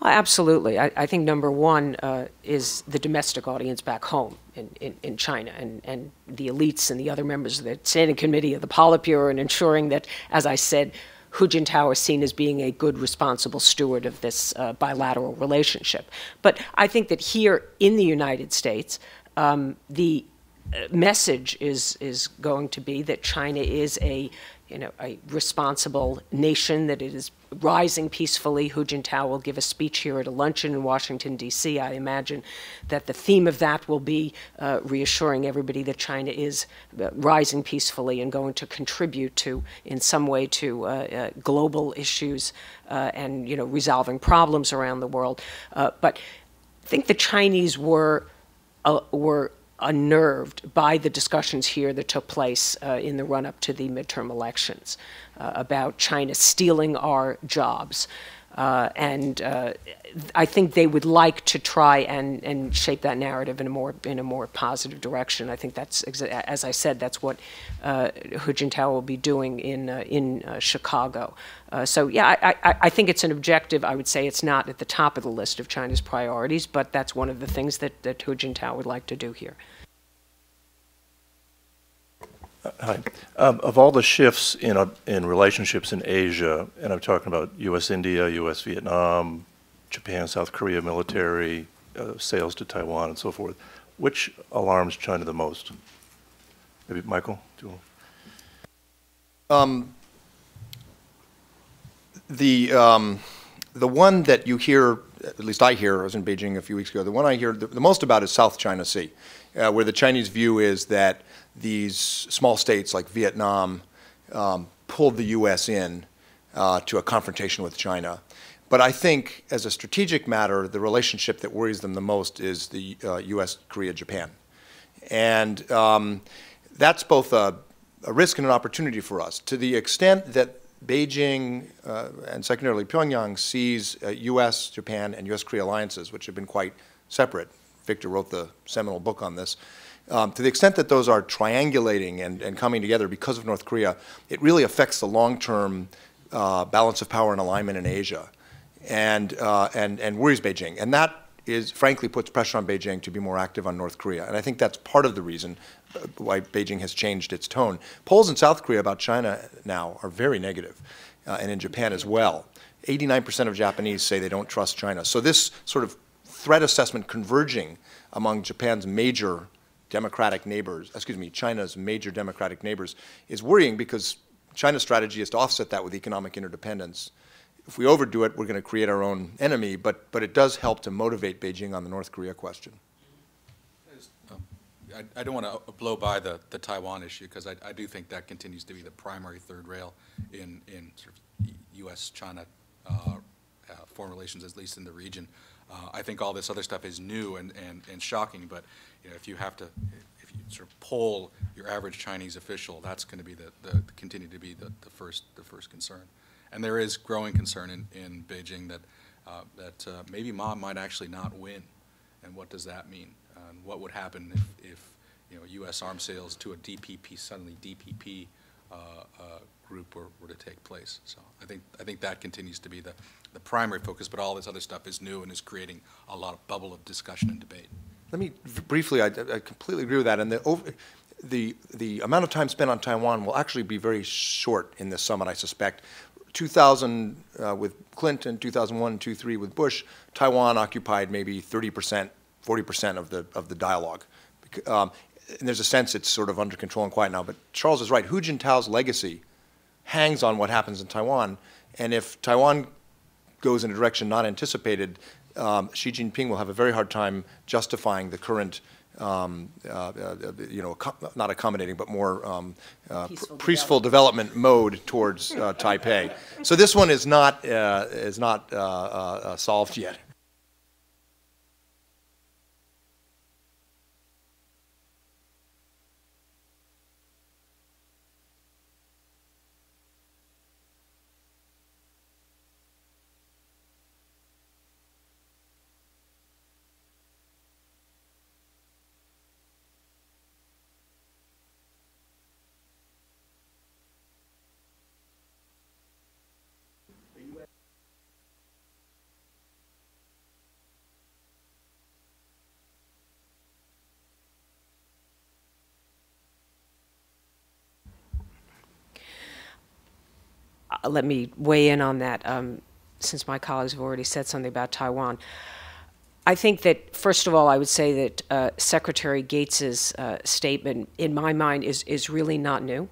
Well, absolutely. I think number one is the domestic audience back home in China, and the elites and the other members of the Standing Committee of the Politburo, and ensuring that, as I said, Hu Jintao is seen as being a good, responsible steward of this bilateral relationship. But I think that here in the United States, the message is going to be that China is a responsible nation, that it is rising peacefully. Hu Jintao will give a speech here at a luncheon in Washington, D.C. I imagine that the theme of that will be reassuring everybody that China is rising peacefully and going to contribute in some way to global issues and resolving problems around the world. But I think the Chinese were unnerved by the discussions here that took place in the run-up to the midterm elections about China stealing our jobs. And I think they would like to try and shape that narrative in a more positive direction. I think that's, as I said, that's what Hu Jintao will be doing in Chicago. So yeah, I think it's an objective. I would say it's not at the top of the list of China's priorities, but that's one of the things that Hu Jintao would like to do here. Hi. Of all the shifts in relationships in Asia, and I'm talking about U.S.-India, U.S.-Vietnam, Japan-South Korea military, sales to Taiwan, and so forth, which alarms China the most? Maybe Michael? Do you want? The one that you hear, at least I hear, I was in Beijing a few weeks ago, the one I hear the most about is South China Sea, where the Chinese view is that these small states like Vietnam pulled the U.S. in to a confrontation with China. But I think, as a strategic matter, the relationship that worries them the most is the U.S., Korea, Japan. And that's both a risk and an opportunity for us. To the extent that Beijing and secondarily Pyongyang sees U.S., Japan, and U.S., Korea alliances, which have been quite separate. Victor wrote the seminal book on this. To the extent that those are triangulating and coming together because of North Korea, it really affects the long-term balance of power and alignment in Asia, and worries Beijing. And that frankly puts pressure on Beijing to be more active on North Korea. And I think that's part of the reason why Beijing has changed its tone. Polls in South Korea about China now are very negative, and in Japan as well. 89% of Japanese say they don't trust China. So this sort of threat assessment converging among Japan's major democratic neighbors, China's major democratic neighbors, is worrying because China's strategy is to offset that with economic interdependence. If we overdo it, we're going to create our own enemy, but it does help to motivate Beijing on the North Korea question. I don't want to blow by the Taiwan issue, because I do think that continues to be the primary third rail in sort of U.S.-China foreign relations, at least in the region. I think all this other stuff is new and shocking, but if you sort of poll your average Chinese official, that's going to be continue to be the first concern. And there is growing concern in Beijing that maybe Ma might actually not win. And what does that mean? And what would happen if U.S. arms sales to a suddenly DPP group were to take place? So I think that continues to be the primary focus, but all this other stuff is new and is creating a lot of bubble of discussion and debate. Let me briefly, I completely agree with that. And the amount of time spent on Taiwan will actually be very short in this summit, I suspect. 2000 with Clinton, 2001 and 2003 with Bush, Taiwan occupied maybe 30%, 40% of the dialogue. And there's a sense it's sort of under control and quiet now. But Charles is right. Hu Jintao's legacy hangs on what happens in Taiwan. And if Taiwan goes in a direction not anticipated, Xi Jinping will have a very hard time justifying the current, not accommodating, but more peaceful development mode towards Taipei. So this one is not solved yet. Let me weigh in on that, since my colleagues have already said something about Taiwan. I think that, first of all, I would say that Secretary Gates's statement, in my mind, is really not new.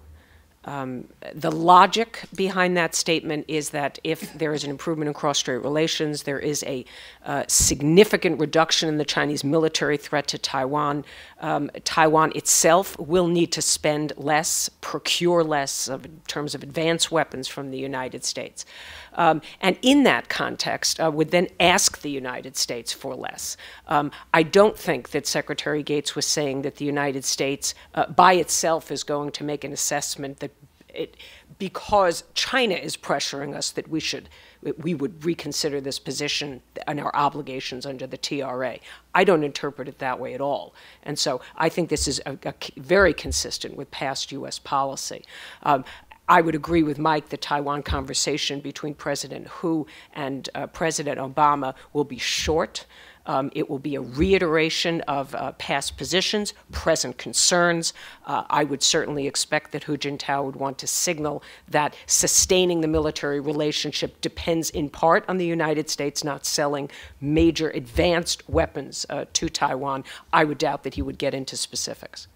The logic behind that statement is that if there is an improvement in cross-strait relations, there is a significant reduction in the Chinese military threat to Taiwan. Taiwan itself will need to spend less, procure less in terms of advanced weapons from the United States. And in that context, would then ask the United States for less. I don't think that Secretary Gates was saying that the United States by itself is going to make an assessment that because China is pressuring us that we would reconsider this position and our obligations under the TRA. I don't interpret it that way at all. And so I think this is very consistent with past U.S. policy. I would agree with Mike that Taiwan conversation between President Hu and President Obama will be short. It will be a reiteration of past positions, present concerns. I would certainly expect that Hu Jintao would want to signal that sustaining the military relationship depends in part on the United States not selling major advanced weapons to Taiwan. I would doubt that he would get into specifics.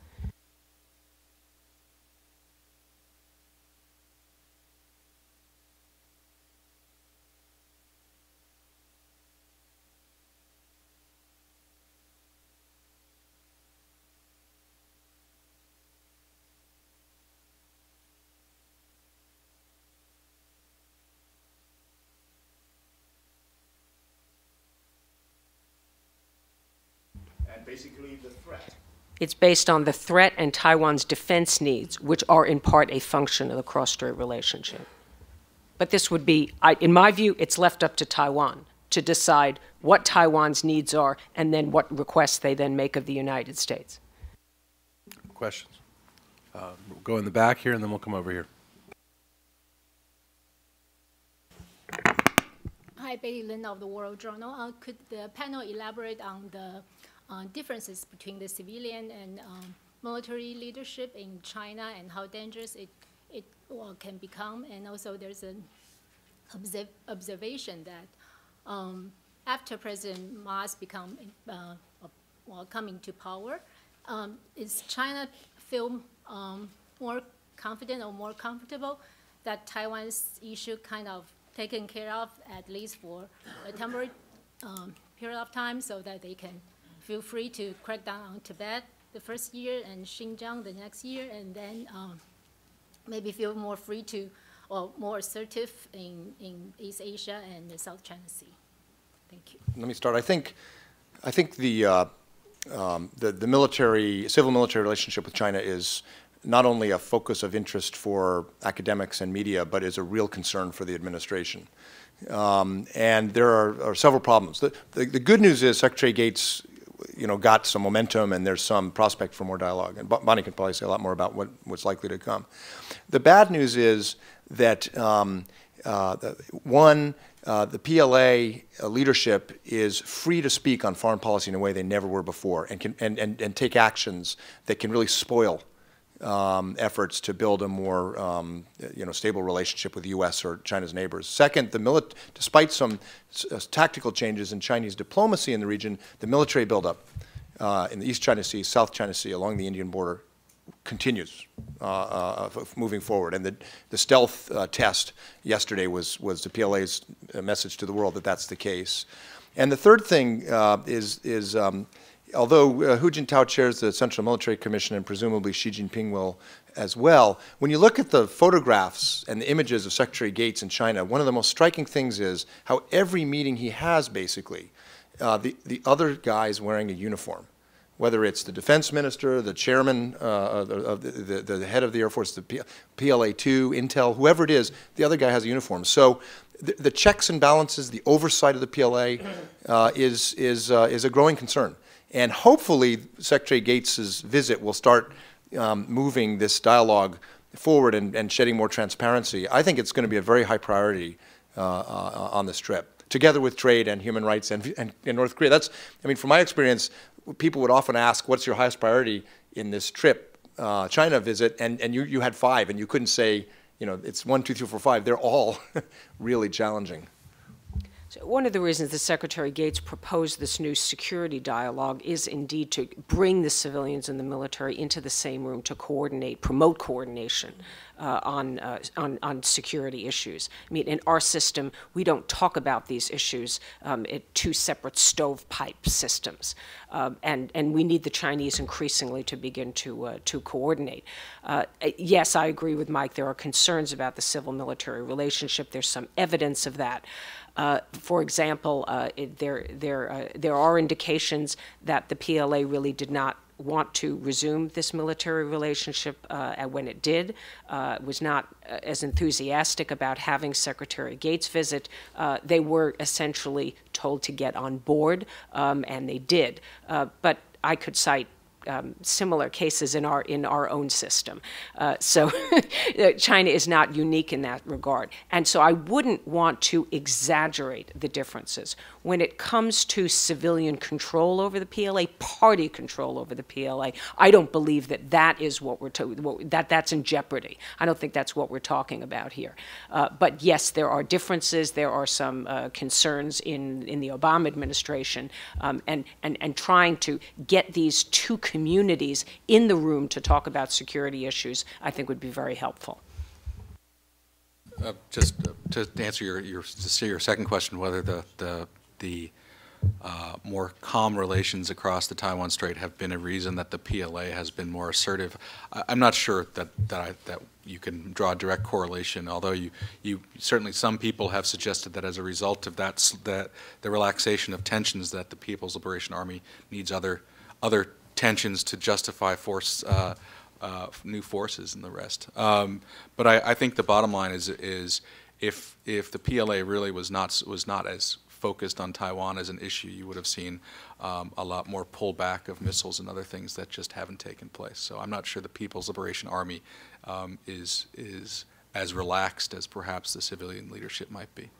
Basically the threat. It's based on the threat and Taiwan's defense needs, which are in part a function of the cross-strait relationship. But this would be, in my view, it's left up to Taiwan to decide what Taiwan's needs are and then what requests they then make of the United States. Questions? We'll go in the back here and then we'll come over here. Hi, Betty Lin of the World Journal. Could the panel elaborate on the differences between the civilian and military leadership in China and how dangerous it can become? And also there's an observation that after President Ma's coming to power, is China feel more confident or more comfortable that Taiwan's issue kind of taken care of, at least for a temporary period of time, so that they can feel free to crack down on Tibet the first year and Xinjiang the next year, and then maybe feel more free to, or more assertive in East Asia and the South China Sea? Thank you. Let me start. I think the civil military relationship with China is not only a focus of interest for academics and media, but is a real concern for the administration. And there are several problems. The good news is Secretary Gates, got some momentum, and there's some prospect for more dialogue. And Bonnie can probably say a lot more about what's likely to come. The bad news is that the PLA leadership is free to speak on foreign policy in a way they never were before, and take actions that can really spoil efforts to build a more stable relationship with the U.S. or China's neighbors. Second, despite some tactical changes in Chinese diplomacy in the region, the military buildup in the East China Sea, South China Sea, along the Indian border continues moving forward. And the stealth test yesterday was the PLA's message to the world that that's the case. And the third thing is although Hu Jintao chairs the Central Military Commission, and presumably Xi Jinping will as well, when you look at the photographs and the images of Secretary Gates in China, one of the most striking things is how every meeting he has, basically, the other guy is wearing a uniform. Whether it's the defense minister, the chairman, the head of the Air Force, the PLA-2, Intel, whoever it is, the other guy has a uniform. So the checks and balances, the oversight of the PLA is a growing concern. And hopefully Secretary Gates's visit will start moving this dialogue forward and shedding more transparency. I think it's going to be a very high priority on this trip, together with trade and human rights and North Korea. From my experience, people would often ask, what's your highest priority in this trip, China visit, and you had 5, and you couldn't say, it's 1, 2, 3, 4, 5. They're all really challenging. So one of the reasons that Secretary Gates proposed this new security dialogue is indeed to bring the civilians and the military into the same room to promote coordination on security issues. In our system, we don't talk about these issues at 2 separate stovepipe systems, and we need the Chinese increasingly to begin to coordinate. Yes, I agree with Mike. There are concerns about the civil-military relationship. There's some evidence of that. For example, there are indications that the PLA really did not want to resume this military relationship, and when it did, was not as enthusiastic about having Secretary Gates visit. They were essentially told to get on board, and they did. But I could cite similar cases in our own system. So China is not unique in that regard. And so I wouldn't want to exaggerate the differences. When it comes to civilian control over the PLA, party control over the PLA, I don't believe that is what that's in jeopardy. I don't think that's what we're talking about here. But yes, there are differences. There are some concerns in the Obama administration, and trying to get these two communities in the room to talk about security issues, I think would be very helpful. Just to answer your second question, whether the more calm relations across the Taiwan Strait have been a reason that the PLA has been more assertive, I'm not sure that you can draw a direct correlation. Although you certainly, some people have suggested that as a result of that the relaxation of tensions, that the People's Liberation Army needs other tensions to justify new forces and the rest. But I think the bottom line is if the PLA really was not as focused on Taiwan as an issue, you would have seen a lot more pullback of missiles and other things that just haven't taken place. So I'm not sure the People's Liberation Army is as relaxed as perhaps the civilian leadership might be.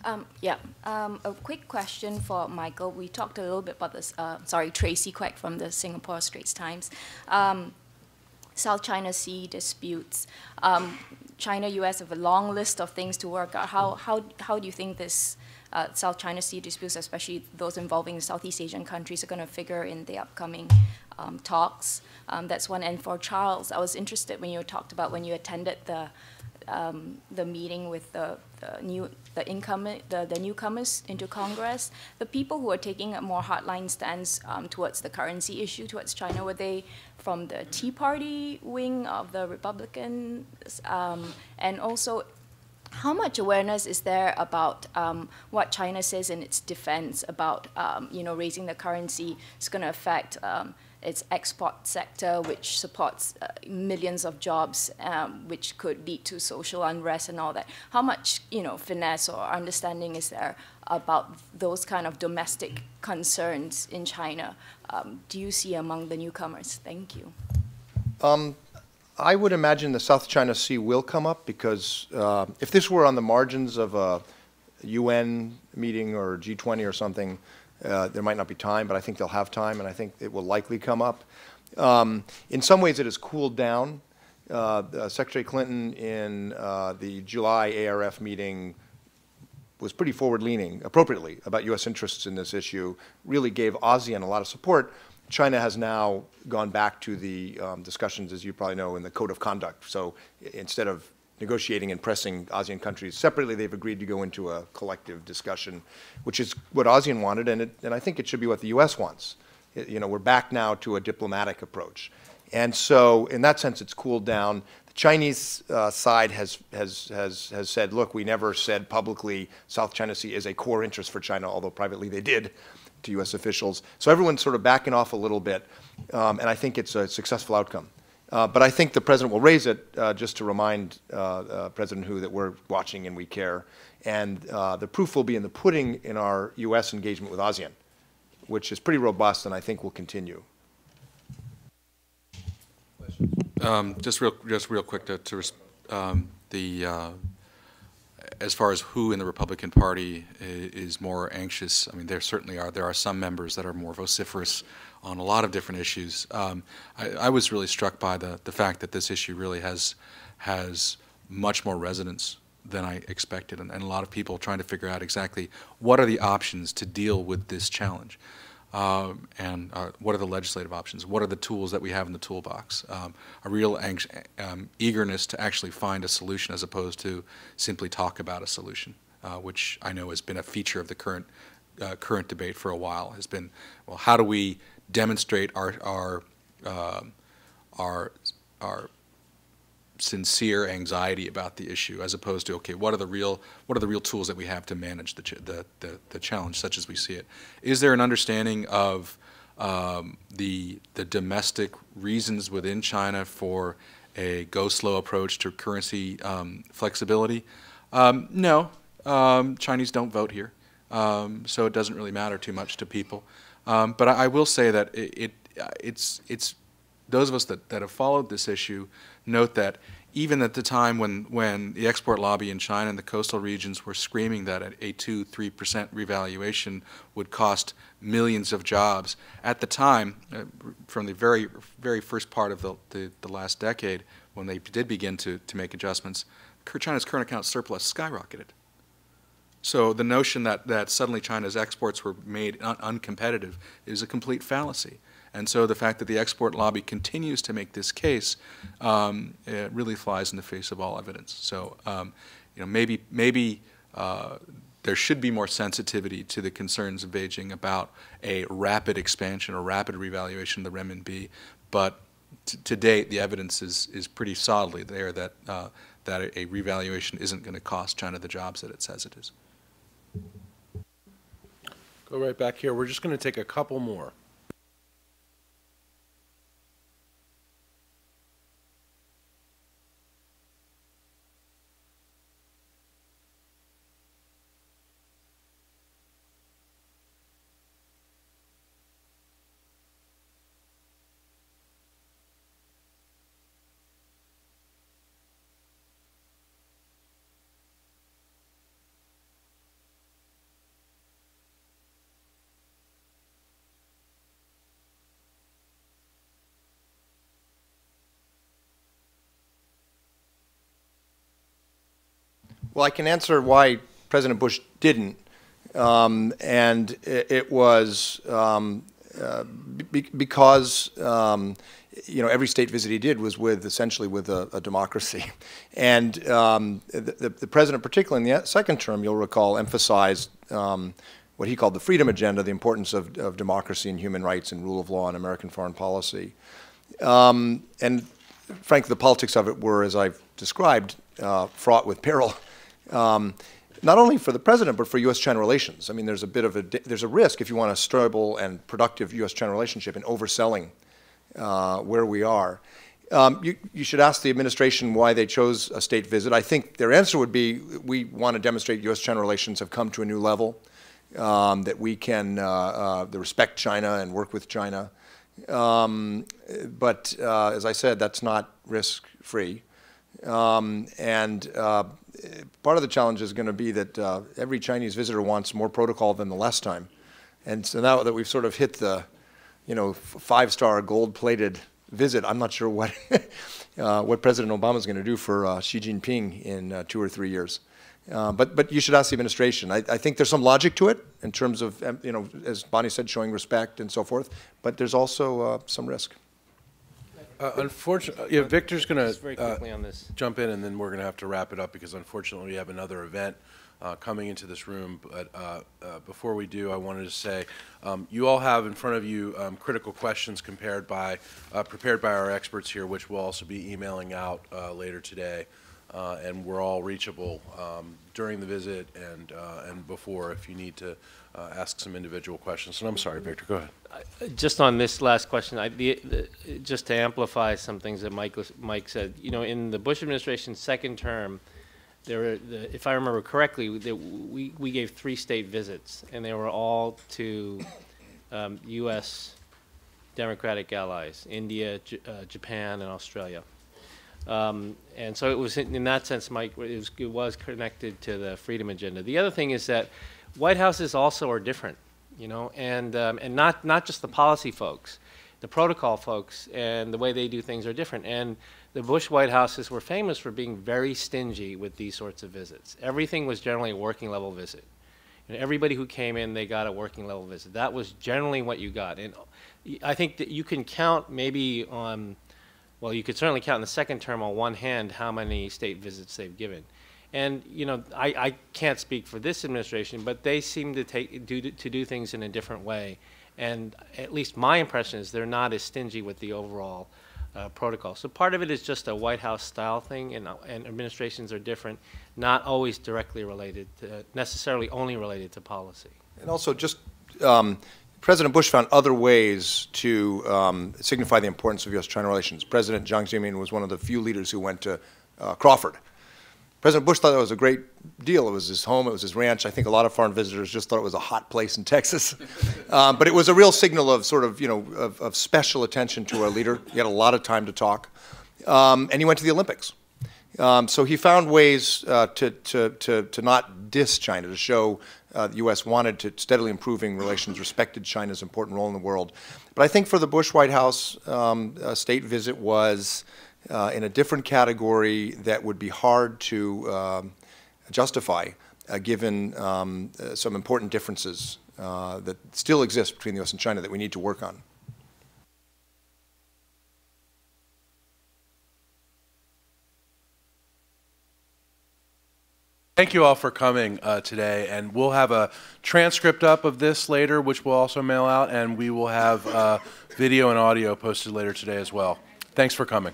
A quick question for Michael. We talked a little bit about this, Tracy Quack from the Singapore Straits Times. South China Sea disputes. China, U.S. have a long list of things to work out. How do you think this South China Sea disputes, especially those involving Southeast Asian countries, are going to figure in the upcoming talks? That's one. And for Charles, I was interested when you talked about when you attended the meeting with the newcomers into Congress. The people who are taking a more hardline stance towards the currency issue towards China, were they from the Tea Party wing of the Republicans? And also, how much awareness is there about what China says in its defense about raising the currency is going to affect its export sector, which supports millions of jobs, which could lead to social unrest and all that? How much finesse or understanding is there about those kind of domestic concerns in China do you see among the newcomers? Thank you. I would imagine the South China Sea will come up because if this were on the margins of a UN meeting or G20 or something, there might not be time, but I think they'll have time, and I think it will likely come up. In some ways, it has cooled down. Secretary Clinton in the July ARF meeting was pretty forward-leaning, appropriately, about U.S. interests in this issue, really gave ASEAN a lot of support. China has now gone back to the discussions, as you probably know, in the Code of Conduct. So instead of negotiating and pressing ASEAN countries separately, they've agreed to go into a collective discussion, which is what ASEAN wanted, and I think it should be what the U.S. wants. We're back now to a diplomatic approach. And so in that sense, it's cooled down. The Chinese side has said, look, we never said publicly South China Sea is a core interest for China, although privately they did to U.S. officials. So everyone's sort of backing off a little bit, and I think it's a successful outcome. But I think the President will raise it just to remind President Hu that we're watching and we care. And the proof will be in the pudding in our U.S. engagement with ASEAN, which is pretty robust and I think will continue. Just real quick as far as who in the Republican Party is more anxious, I mean, there certainly are some members that are more vociferous on a lot of different issues. I was really struck by the fact that this issue really has much more resonance than I expected, and a lot of people trying to figure out exactly what are the options to deal with this challenge. And what are the legislative options? What are the tools that we have in the toolbox? A real eagerness to actually find a solution as opposed to simply talk about a solution, which I know has been a feature of the current debate for a while. Has been, well, how do we demonstrate our sincere anxiety about the issue, as opposed to, okay, what are the real tools that we have to manage the challenge, such as we see it? Is there an understanding of the domestic reasons within China for a go-slow approach to currency flexibility? No, Chinese don't vote here, so it doesn't really matter too much to people. But I will say that it's those of us that have followed this issue note that even at the time when the export lobby in China and the coastal regions were screaming that a 2-3% revaluation would cost millions of jobs, at the time, from the very, very first part of the last decade, when they did begin to make adjustments, China's current account surplus skyrocketed. So the notion that suddenly China's exports were made uncompetitive is a complete fallacy. And so the fact that the export lobby continues to make this case it really flies in the face of all evidence. So maybe there should be more sensitivity to the concerns of Beijing about a rapid expansion or rapid revaluation of the renminbi. But to date, the evidence is pretty solidly there that a revaluation isn't going to cost China the jobs that it says it is. Go right back here. We're just going to take a couple more. Well, I can answer why President Bush didn't. And it was because every state visit he did was essentially with a democracy. And the president, particularly in the second term, you'll recall, emphasized what he called the freedom agenda, the importance of democracy and human rights and rule of law in American foreign policy. And frankly, the politics of it were, as I've described, fraught with peril. Not only for the president, but for U.S.-China relations. I mean, there's a risk if you want a stable and productive U.S.-China relationship in overselling where we are. You should ask the administration why they chose a state visit. I think their answer would be, we want to demonstrate U.S.-China relations have come to a new level, that we can respect China and work with China. But as I said, that's not risk-free. Part of the challenge is going to be that every Chinese visitor wants more protocol than the last time. And so now that we've sort of hit the, five-star gold-plated visit, I'm not sure what what President Obama is going to do for Xi Jinping in 2 or 3 years. But you should ask the administration. I think there's some logic to it in terms of, as Bonnie said, showing respect and so forth. But there's also some risk. Unfortunately, Victor's going very quickly on this. jump in, and then we're going to have to wrap it up because unfortunately we have another event coming into this room. But before we do, I wanted to say you all have in front of you critical questions prepared by our experts here, which we'll also be emailing out later today. And we're all reachable during the visit and before if you need to ask some individual questions. And I'm sorry, Victor, go ahead. Just on this last question, just to amplify some things that Mike said, in the Bush administration's second term, if I remember correctly, we gave 3 state visits, and they were all to U.S. Democratic allies, India, Japan, and Australia. And so it was, in that sense, Mike, it was connected to the freedom agenda. The other thing is that White Houses also are different, and not just the policy folks, the protocol folks and the way they do things are different. And the Bush White Houses were famous for being very stingy with these sorts of visits. Everything was generally a working level visit. And everybody who came in, they got a working level visit. That was generally what you got. And I think that you can count maybe on, well, you could certainly count in the second term on one hand how many state visits they've given. And I can't speak for this administration, but they seem to do things in a different way. And at least my impression is they're not as stingy with the overall protocol. So part of it is just a White House style thing, and administrations are different, not always directly related to, necessarily only related to policy. And also just President Bush found other ways to signify the importance of U.S.-China relations. President Jiang Zemin was one of the few leaders who went to Crawford. President Bush thought that was a great deal. It was his home, it was his ranch. I think a lot of foreign visitors just thought it was a hot place in Texas. But it was a real signal of sort of, of special attention to our leader. He had a lot of time to talk. And he went to the Olympics. So he found ways to not diss China, to show the U.S. wanted to steadily improving relations, respected China's important role in the world. But I think for the Bush White House, state visit was in a different category that would be hard to justify, given some important differences that still exist between the U.S. and China that we need to work on. Thank you all for coming today, and we'll have a transcript up of this later, which we'll also mail out, and we will have video and audio posted later today as well. Thanks for coming.